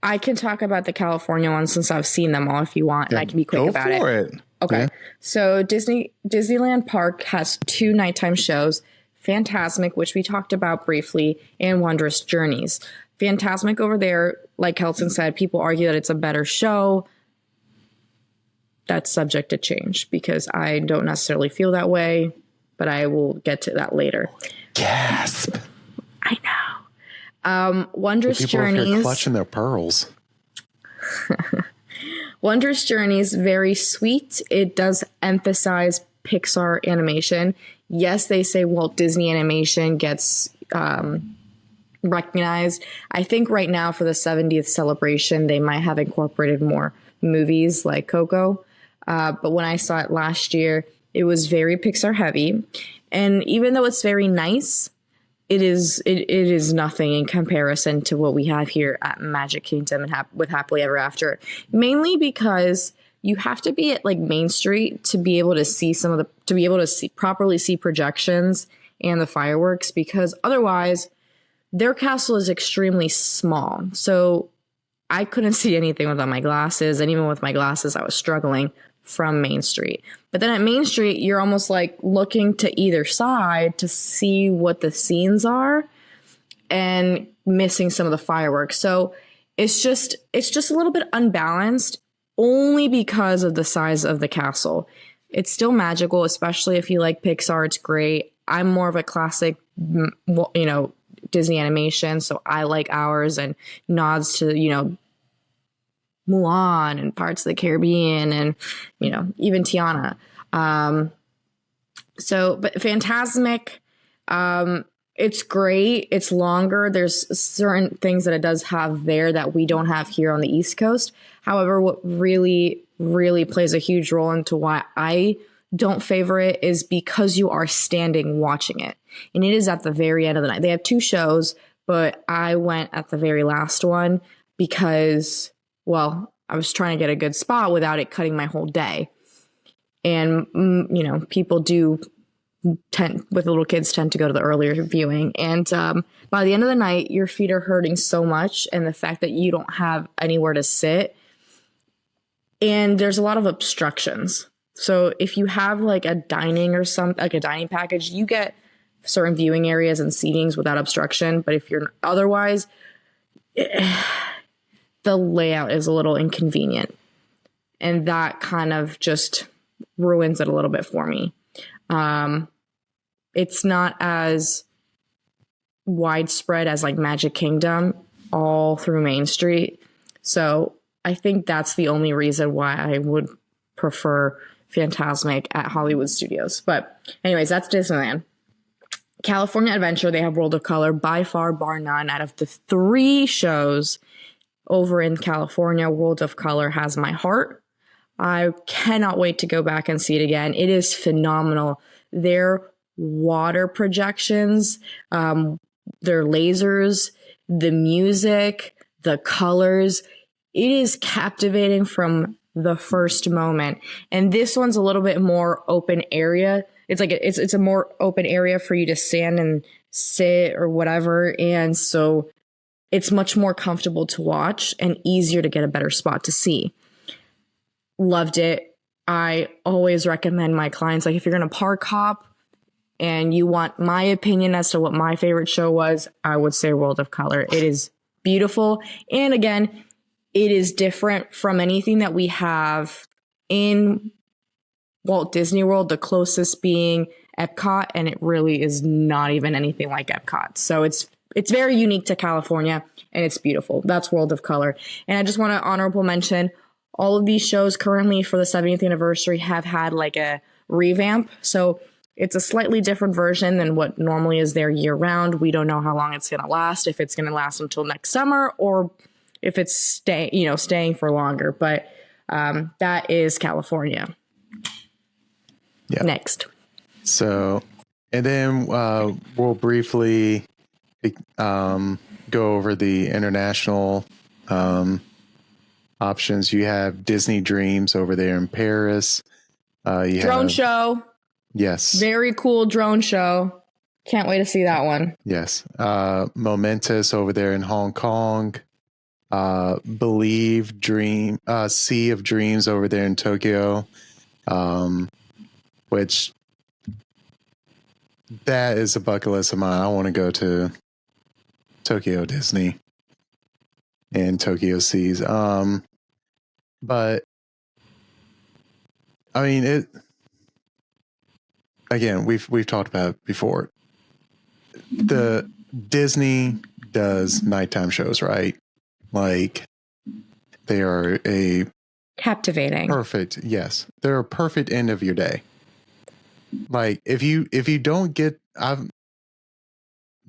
I can talk about the California ones since I've seen them all if you want, and I can be quick about it. Go for it. Okay. Yeah. So Disneyland Park has 2 nighttime shows, Fantasmic, which we talked about briefly, and Wondrous Journeys. Fantasmic over there, like Kelton said, people argue that it's a better show. That's subject to change because I don't necessarily feel that way, but I will get to that later. Gasp. I know. Wondrous People are Journeys. clutching their pearls. Wondrous Journeys, very sweet. It does emphasize Pixar animation. Yes, they say Walt Disney animation gets, recognized. I think right now for the 70th celebration, they might have incorporated more movies like Coco. But when I saw it last year, it was very Pixar heavy. And even though it's very nice, it is nothing in comparison to what we have here at Magic Kingdom and with Happily Ever After. Mainly because you have to be at like Main Street to be able to see properly see projections and the fireworks, because otherwise their castle is extremely small. So I couldn't see anything without my glasses. And even with my glasses, I was struggling from Main Street. But then at Main Street, you're almost like looking to either side to see what the scenes are and missing some of the fireworks. So it's just a little bit unbalanced only because of the size of the castle. It's still magical, especially if you like Pixar. It's great. I'm more of a classic, Disney animation. So I like ours and nods to, Mulan and Pirates of the Caribbean and, even Tiana. But Fantasmic, it's great. It's longer. There's certain things that it does have there that we don't have here on the East Coast. However, what really, really plays a huge role into why I don't favor it is because you are standing watching it. And it is at the very end of the night. They have 2 shows, but I went at the very last one because, I was trying to get a good spot without it cutting my whole day. And, people with little kids tend to go to the earlier viewing. And by the end of the night, your feet are hurting so much. And the fact that you don't have anywhere to sit. And there's a lot of obstructions. So if you have like a dining or something, like a dining package, you get certain viewing areas and seatings without obstruction. But if you're otherwise, the layout is a little inconvenient. And that kind of just ruins it a little bit for me. It's not as widespread as like Magic Kingdom all through Main Street. So I think that's the only reason why I would prefer Fantasmic at Hollywood Studios. But anyways, that's Disneyland. California Adventure, they have World of Color, by far, bar none. Out of the 3 shows over in California, World of Color has my heart. I cannot wait to go back and see it again. It is phenomenal. Their water projections, their lasers, the music, the colors, it is captivating from the first moment. And this one's a little bit more open area. It's like it's a more open area for you to stand and sit or whatever. And so it's much more comfortable to watch and easier to get a better spot to see. Loved it. I always recommend my clients, like if you're going to park hop and you want my opinion as to what my favorite show was, I would say World of Color. It is beautiful. And again, it is different from anything that we have in Walt Disney World, the closest being Epcot, and it really is not even anything like Epcot. So it's very unique to California, and it's beautiful. That's World of Color. And I just want to honorable mention, all of these shows currently for the 70th anniversary have had like a revamp. So it's a slightly different version than what normally is there year round. We don't know how long it's going to last, if it's going to last until next summer or if it's staying for longer. But that is California. Yeah. Next. So, and then we'll briefly go over the international options. You have Disney Dreams over there in Paris. Drone show. Yes. Very cool drone show. Can't wait to see that one. Yes. Momentous over there in Hong Kong. Believe Dream, Sea of Dreams over there in Tokyo. Which that is a bucket list of mine. I want to go to Tokyo Disney and Tokyo Seas. But I mean, it again, we've talked about it before. The Disney does nighttime shows, right? Like they are a captivating. Perfect. Yes. They're a perfect end of your day. Like if you don't get,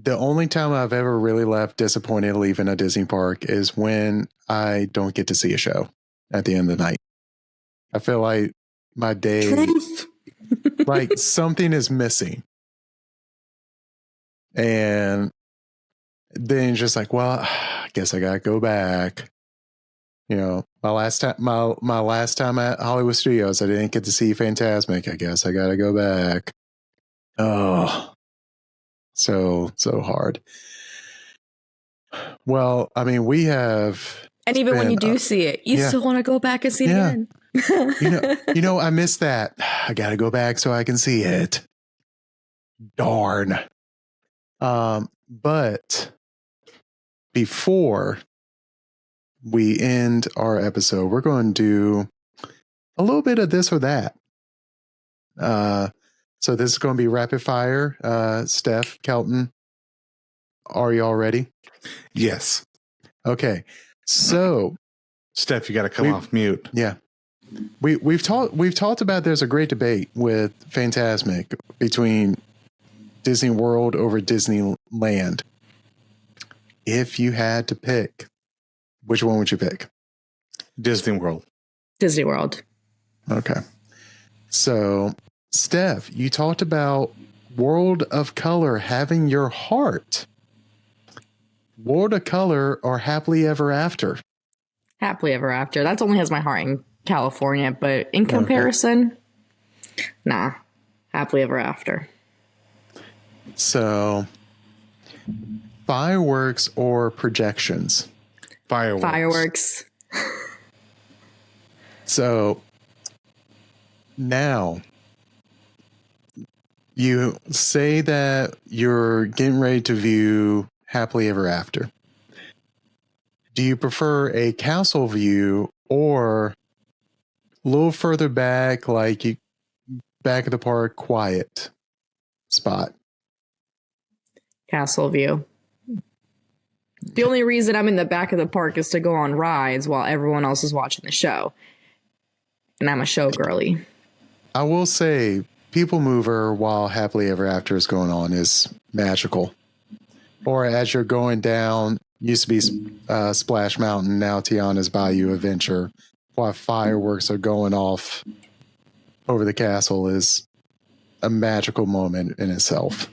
the only time I've ever really left disappointed leaving a Disney park is when I don't get to see a show at the end of the night. I feel like my day, Truth. like something is missing. And then it's just like, well, I guess I gotta go back. My last time at Hollywood Studios, I didn't get to see Fantasmic. I guess I gotta go back. Oh, so hard. Well, I mean, we have, And even when you do see it, you still want to go back and see it again. I missed that. I gotta go back so I can see it. Darn. But before we end our episode, we're going to do a little bit of this or that. So this is going to be rapid fire. Steph, Kelton, are you all ready? Yes. Okay. So, Steph, you got to come off mute. Yeah. We've talked about there's a great debate with Fantasmic between Disney World over Disneyland. If you had to pick, which one would you pick? Disney World. Disney World. Okay. So, Steph, you talked about World of Color having your heart. World of Color or Happily Ever After? Happily Ever After. That only has my heart in California, but in comparison, nah. Happily Ever After. So, fireworks or projections? Fireworks. So, now, you say that you're getting ready to view Happily Ever After. Do you prefer a castle view or a little further back, like back of the park, quiet spot? Castle view. The only reason I'm in the back of the park is to go on rides while everyone else is watching the show. And I'm a show girly. I will say, People Mover while Happily Ever After is going on is magical. Or as you're going down, used to be Splash Mountain, now Tiana's Bayou Adventure, while fireworks are going off over the castle is a magical moment in itself.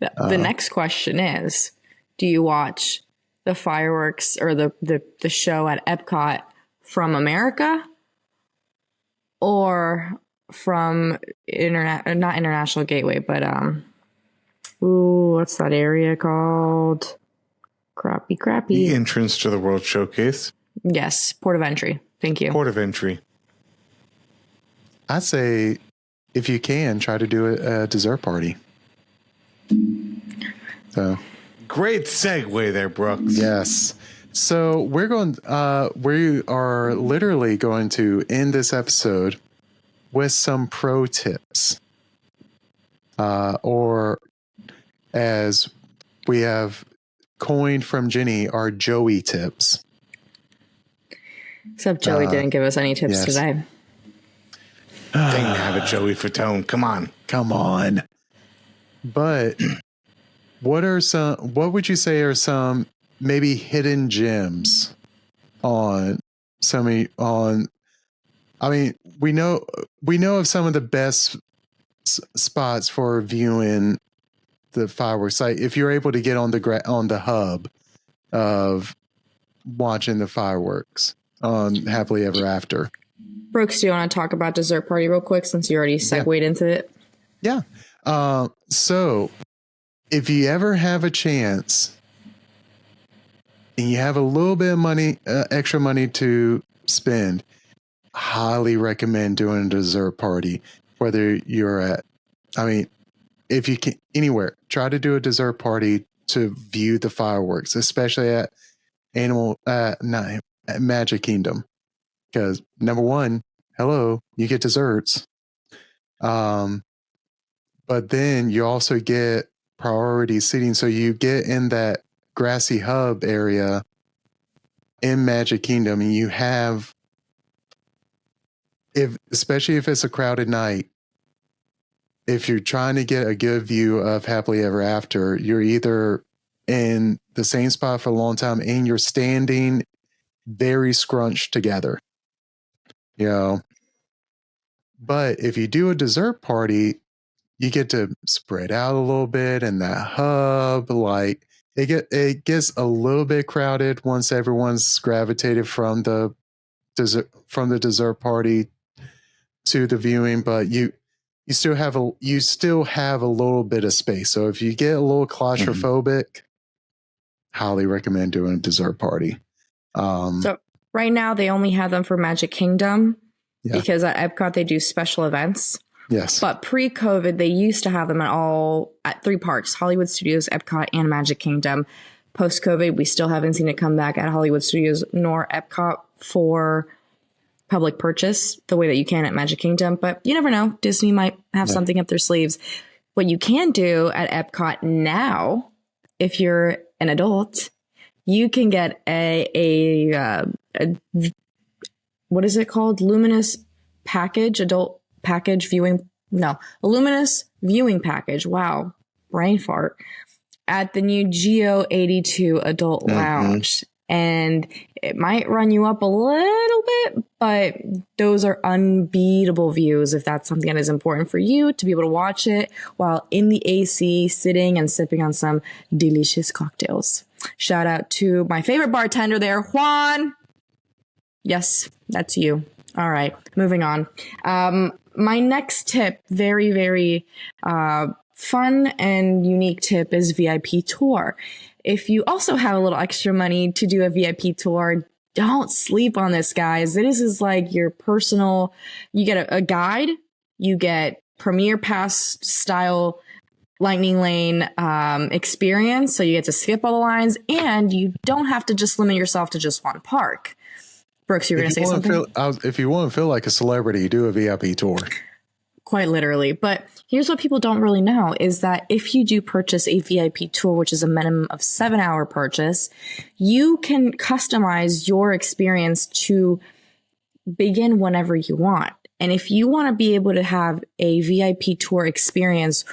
The next question is, do you watch the fireworks or the show at Epcot from America or from not International Gateway, but what's that area called? Crappy. The entrance to the World Showcase. Yes, Port of Entry. Thank you. Port of Entry. I'd say, if you can, try to do a dessert party. So, great segue there, Brooks. Yes. So we are literally going to end this episode with some pro tips, or as we have coined from Jenny, our Joey tips. Except Joey didn't give us any tips today. They didn't have a Joey Fatone. Come on. But what would you say are some maybe hidden gems we know of some of the best spots for viewing the fireworks. Like if you're able to get on the hub of watching the fireworks on Happily Ever After. Brooks, do you want to talk about dessert party real quick since you already segued into it? Yeah. So if you ever have a chance and you have a little bit of money, extra money to spend, highly recommend doing a dessert party. Whether you're if you can anywhere, try to do a dessert party to view the fireworks, especially at Magic Kingdom. Because number one, you get desserts. But then you also get priority seating. So you get in that grassy hub area in Magic Kingdom, and you have, especially if it's a crowded night, if you're trying to get a good view of Happily Ever After, you're either in the same spot for a long time and you're standing very scrunched together. You know, but if you do a dessert party, you get to spread out a little bit in that hub. Like it gets a little bit crowded once everyone's gravitated from the dessert party to the viewing, but you still have a little bit of space. So if you get a little claustrophobic, highly recommend doing a dessert party. So right now they only have them for Magic Kingdom because at Epcot they do special events. Yes. But pre-COVID, they used to have them at 3 parks, Hollywood Studios, Epcot, and Magic Kingdom. Post-COVID, we still haven't seen it come back at Hollywood Studios nor Epcot for public purchase the way that you can at Magic Kingdom. But you never know. Disney might have something up their sleeves. What you can do at Epcot now, if you're an adult, you can get a what is it called? Luminous package, adult package viewing. No, a luminous viewing package. Wow. Brain fart. At the new Geo 82 adult lounge. And it might run you up a little bit, but those are unbeatable views if that's something that is important for you to be able to watch it while in the AC, sitting and sipping on some delicious cocktails. Shout out to my favorite bartender there, Juan. Yes, that's you. All right, moving on. My next tip, very, very fun and unique tip, is VIP tour. If you also have a little extra money to do a VIP tour, don't sleep on this, guys. This is like your personal, you get a guide, you get Premier Pass style Lightning Lane experience. So you get to skip all the lines and you don't have to just limit yourself to just one park. Brooks, you were going to say something? If you want to feel like a celebrity, do a VIP tour. Quite literally. But here's what people don't really know is that if you do purchase a VIP tour, which is a minimum of 7-hour purchase, you can customize your experience to begin whenever you want. And if you want to be able to have a VIP tour experience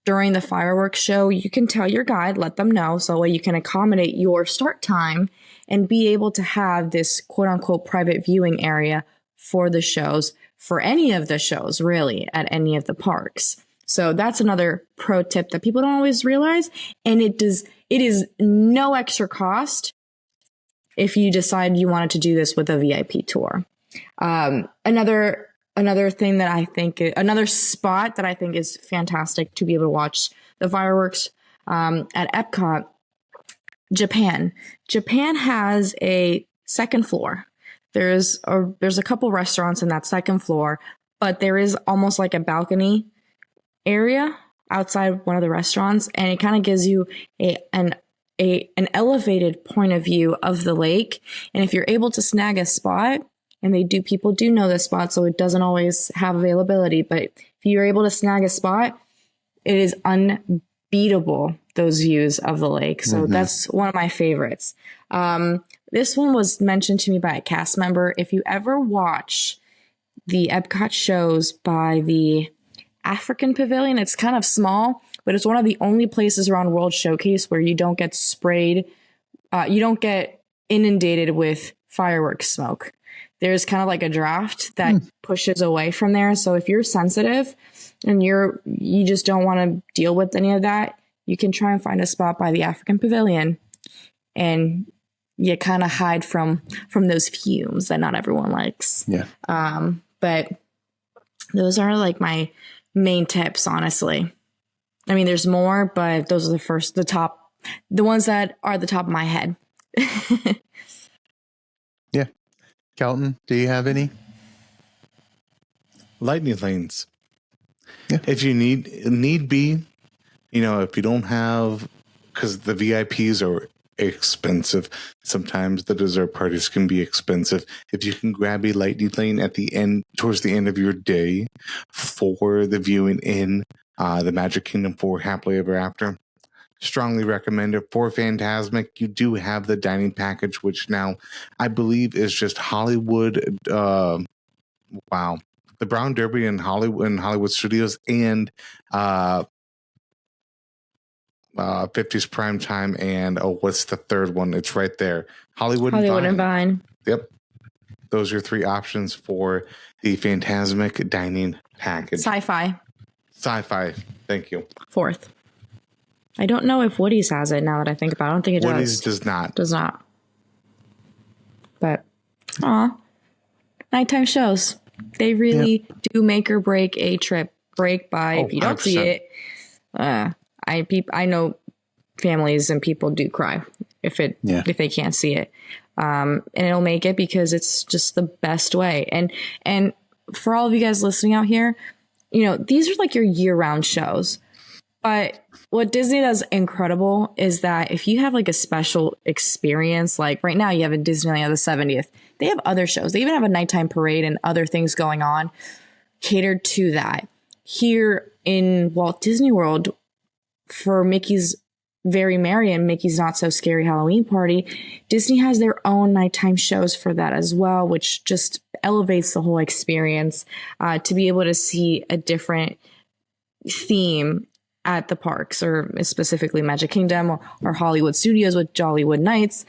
during the fireworks show, you can tell your guide, let them know, so that way you can accommodate your start time and be able to have this quote unquote private viewing area for the shows, for any of the shows really at any of the parks. So that's another pro tip that people don't always realize. And it is no extra cost if you decide you wanted to do this with a VIP tour. Another thing that I think, another spot that I think is fantastic to be able to watch the fireworks at Epcot, Japan. Japan has a second floor. There's a couple restaurants in that second floor, but there is almost like a balcony area outside one of the restaurants, and it kind of gives you an elevated point of view of the lake. And if you're able to snag a spot, and people do know this spot, so it doesn't always have availability, but if you're able to snag a spot, it is unbeatable, those views of the lake. So that's one of my favorites. This one was mentioned to me by a cast member. If you ever watch the Epcot shows by the African Pavilion, it's kind of small, but it's one of the only places around World Showcase where you don't get sprayed, you don't get inundated with fireworks smoke. There's kind of like a draft that pushes away from there. So if you're sensitive and you just don't want to deal with any of that, you can try and find a spot by the African Pavilion and you kind of hide from those fumes that not everyone likes. Yeah. But those are like my main tips, honestly. I mean, there's more, but those are the ones that are the top of my head. Yeah. Kelton, do you have any? Lightning lanes. Yeah. If you need be, if you don't have, because the VIPs are expensive. Sometimes the dessert parties can be expensive. If you can grab a lightning lane at the end, towards the end of your day for the viewing in the Magic Kingdom for Happily Ever After, strongly recommend it. For Fantasmic, you do have the dining package, which now I believe is just Hollywood. the Brown Derby in Hollywood Studios, and 50s Prime Time, and what's the third one? It's right there. Hollywood and Vine. Yep. Those are your 3 options for the Fantasmic dining package. Sci-fi. Thank you. 4th. I don't know if Woody's has it now that I think about it. I don't think it Woody's does not. Does not. But, nighttime shows. They really do make or break a trip. Break by, if you don't 100%. See it, I know families and people do cry if they can't see it. And it'll make it because it's just the best way. And for all of you guys listening out here, these are like your year-round shows. But what Disney does incredible is that if you have like a special experience, like right now you have a Disneyland on the 70th, they have other shows. They even have a nighttime parade and other things going on catered to that. Here in Walt Disney World, for Mickey's Very Merry and Mickey's Not So Scary Halloween Party, Disney has their own nighttime shows for that as well, which just elevates the whole experience to be able to see a different theme at the parks, or specifically Magic Kingdom or Hollywood Studios with Jollywood Nights.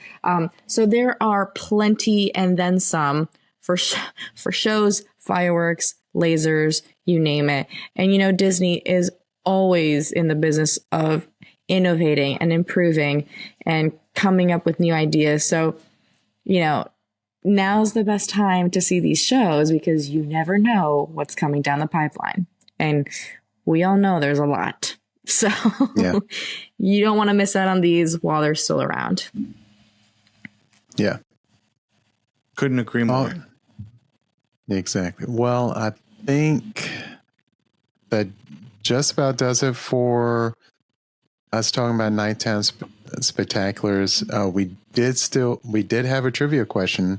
So there are plenty and then some for shows, fireworks, lasers, you name it. And Disney is always in the business of innovating and improving and coming up with new ideas. So, now's the best time to see these shows because you never know what's coming down the pipeline. And we all know there's a lot. So you don't want to miss out on these while they're still around. Yeah. Couldn't agree more. Exactly. Well, I think that just about does it for us talking about nighttime spectaculars. We did have a trivia question.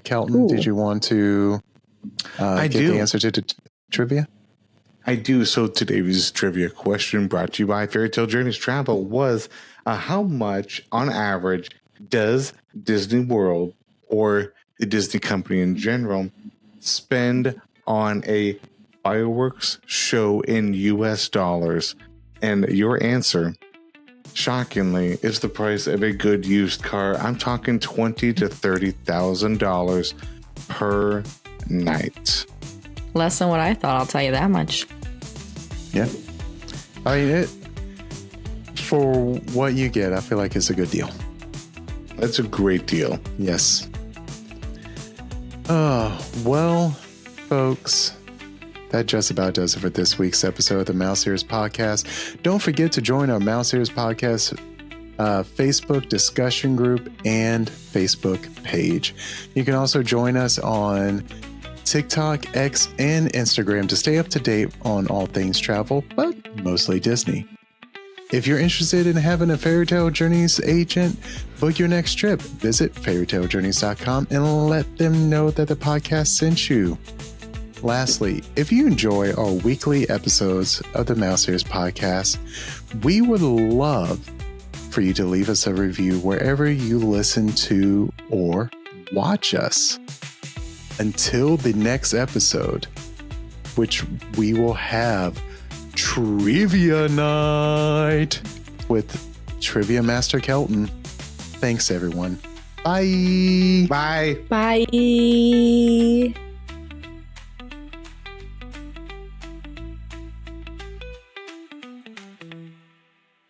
Kelton, did you want to get the answer to the trivia? I do. So today's trivia question, brought to you by Fairy Tale Journeys Travel, was how much on average does Disney World or the Disney company in general spend on a fireworks show in US dollars? And your answer, shockingly, is the price of a good used car. I'm talking $20,000 to $30,000 per night. Less than what I thought, I'll tell you that much. Yeah. I mean, for what you get, I feel like it's a good deal. That's a great deal. Yes. Well, folks, that just about does it for this week's episode of the Mouse Ears Podcast. Don't forget to join our Mouse Ears Podcast Facebook discussion group and Facebook page. You can also join us on TikTok, X, and Instagram to stay up to date on all things travel, but mostly Disney. If you're interested in having a Fairy Tale Journeys agent book your next trip, visit fairytalejourneys.com and let them know that the podcast sent you. Lastly, if you enjoy our weekly episodes of the Mouse Ears Podcast, we would love for you to leave us a review wherever you listen to or watch us. Until the next episode, which we will have Trivia Night with Trivia Master Kelton. Thanks, everyone. Bye. Bye. Bye.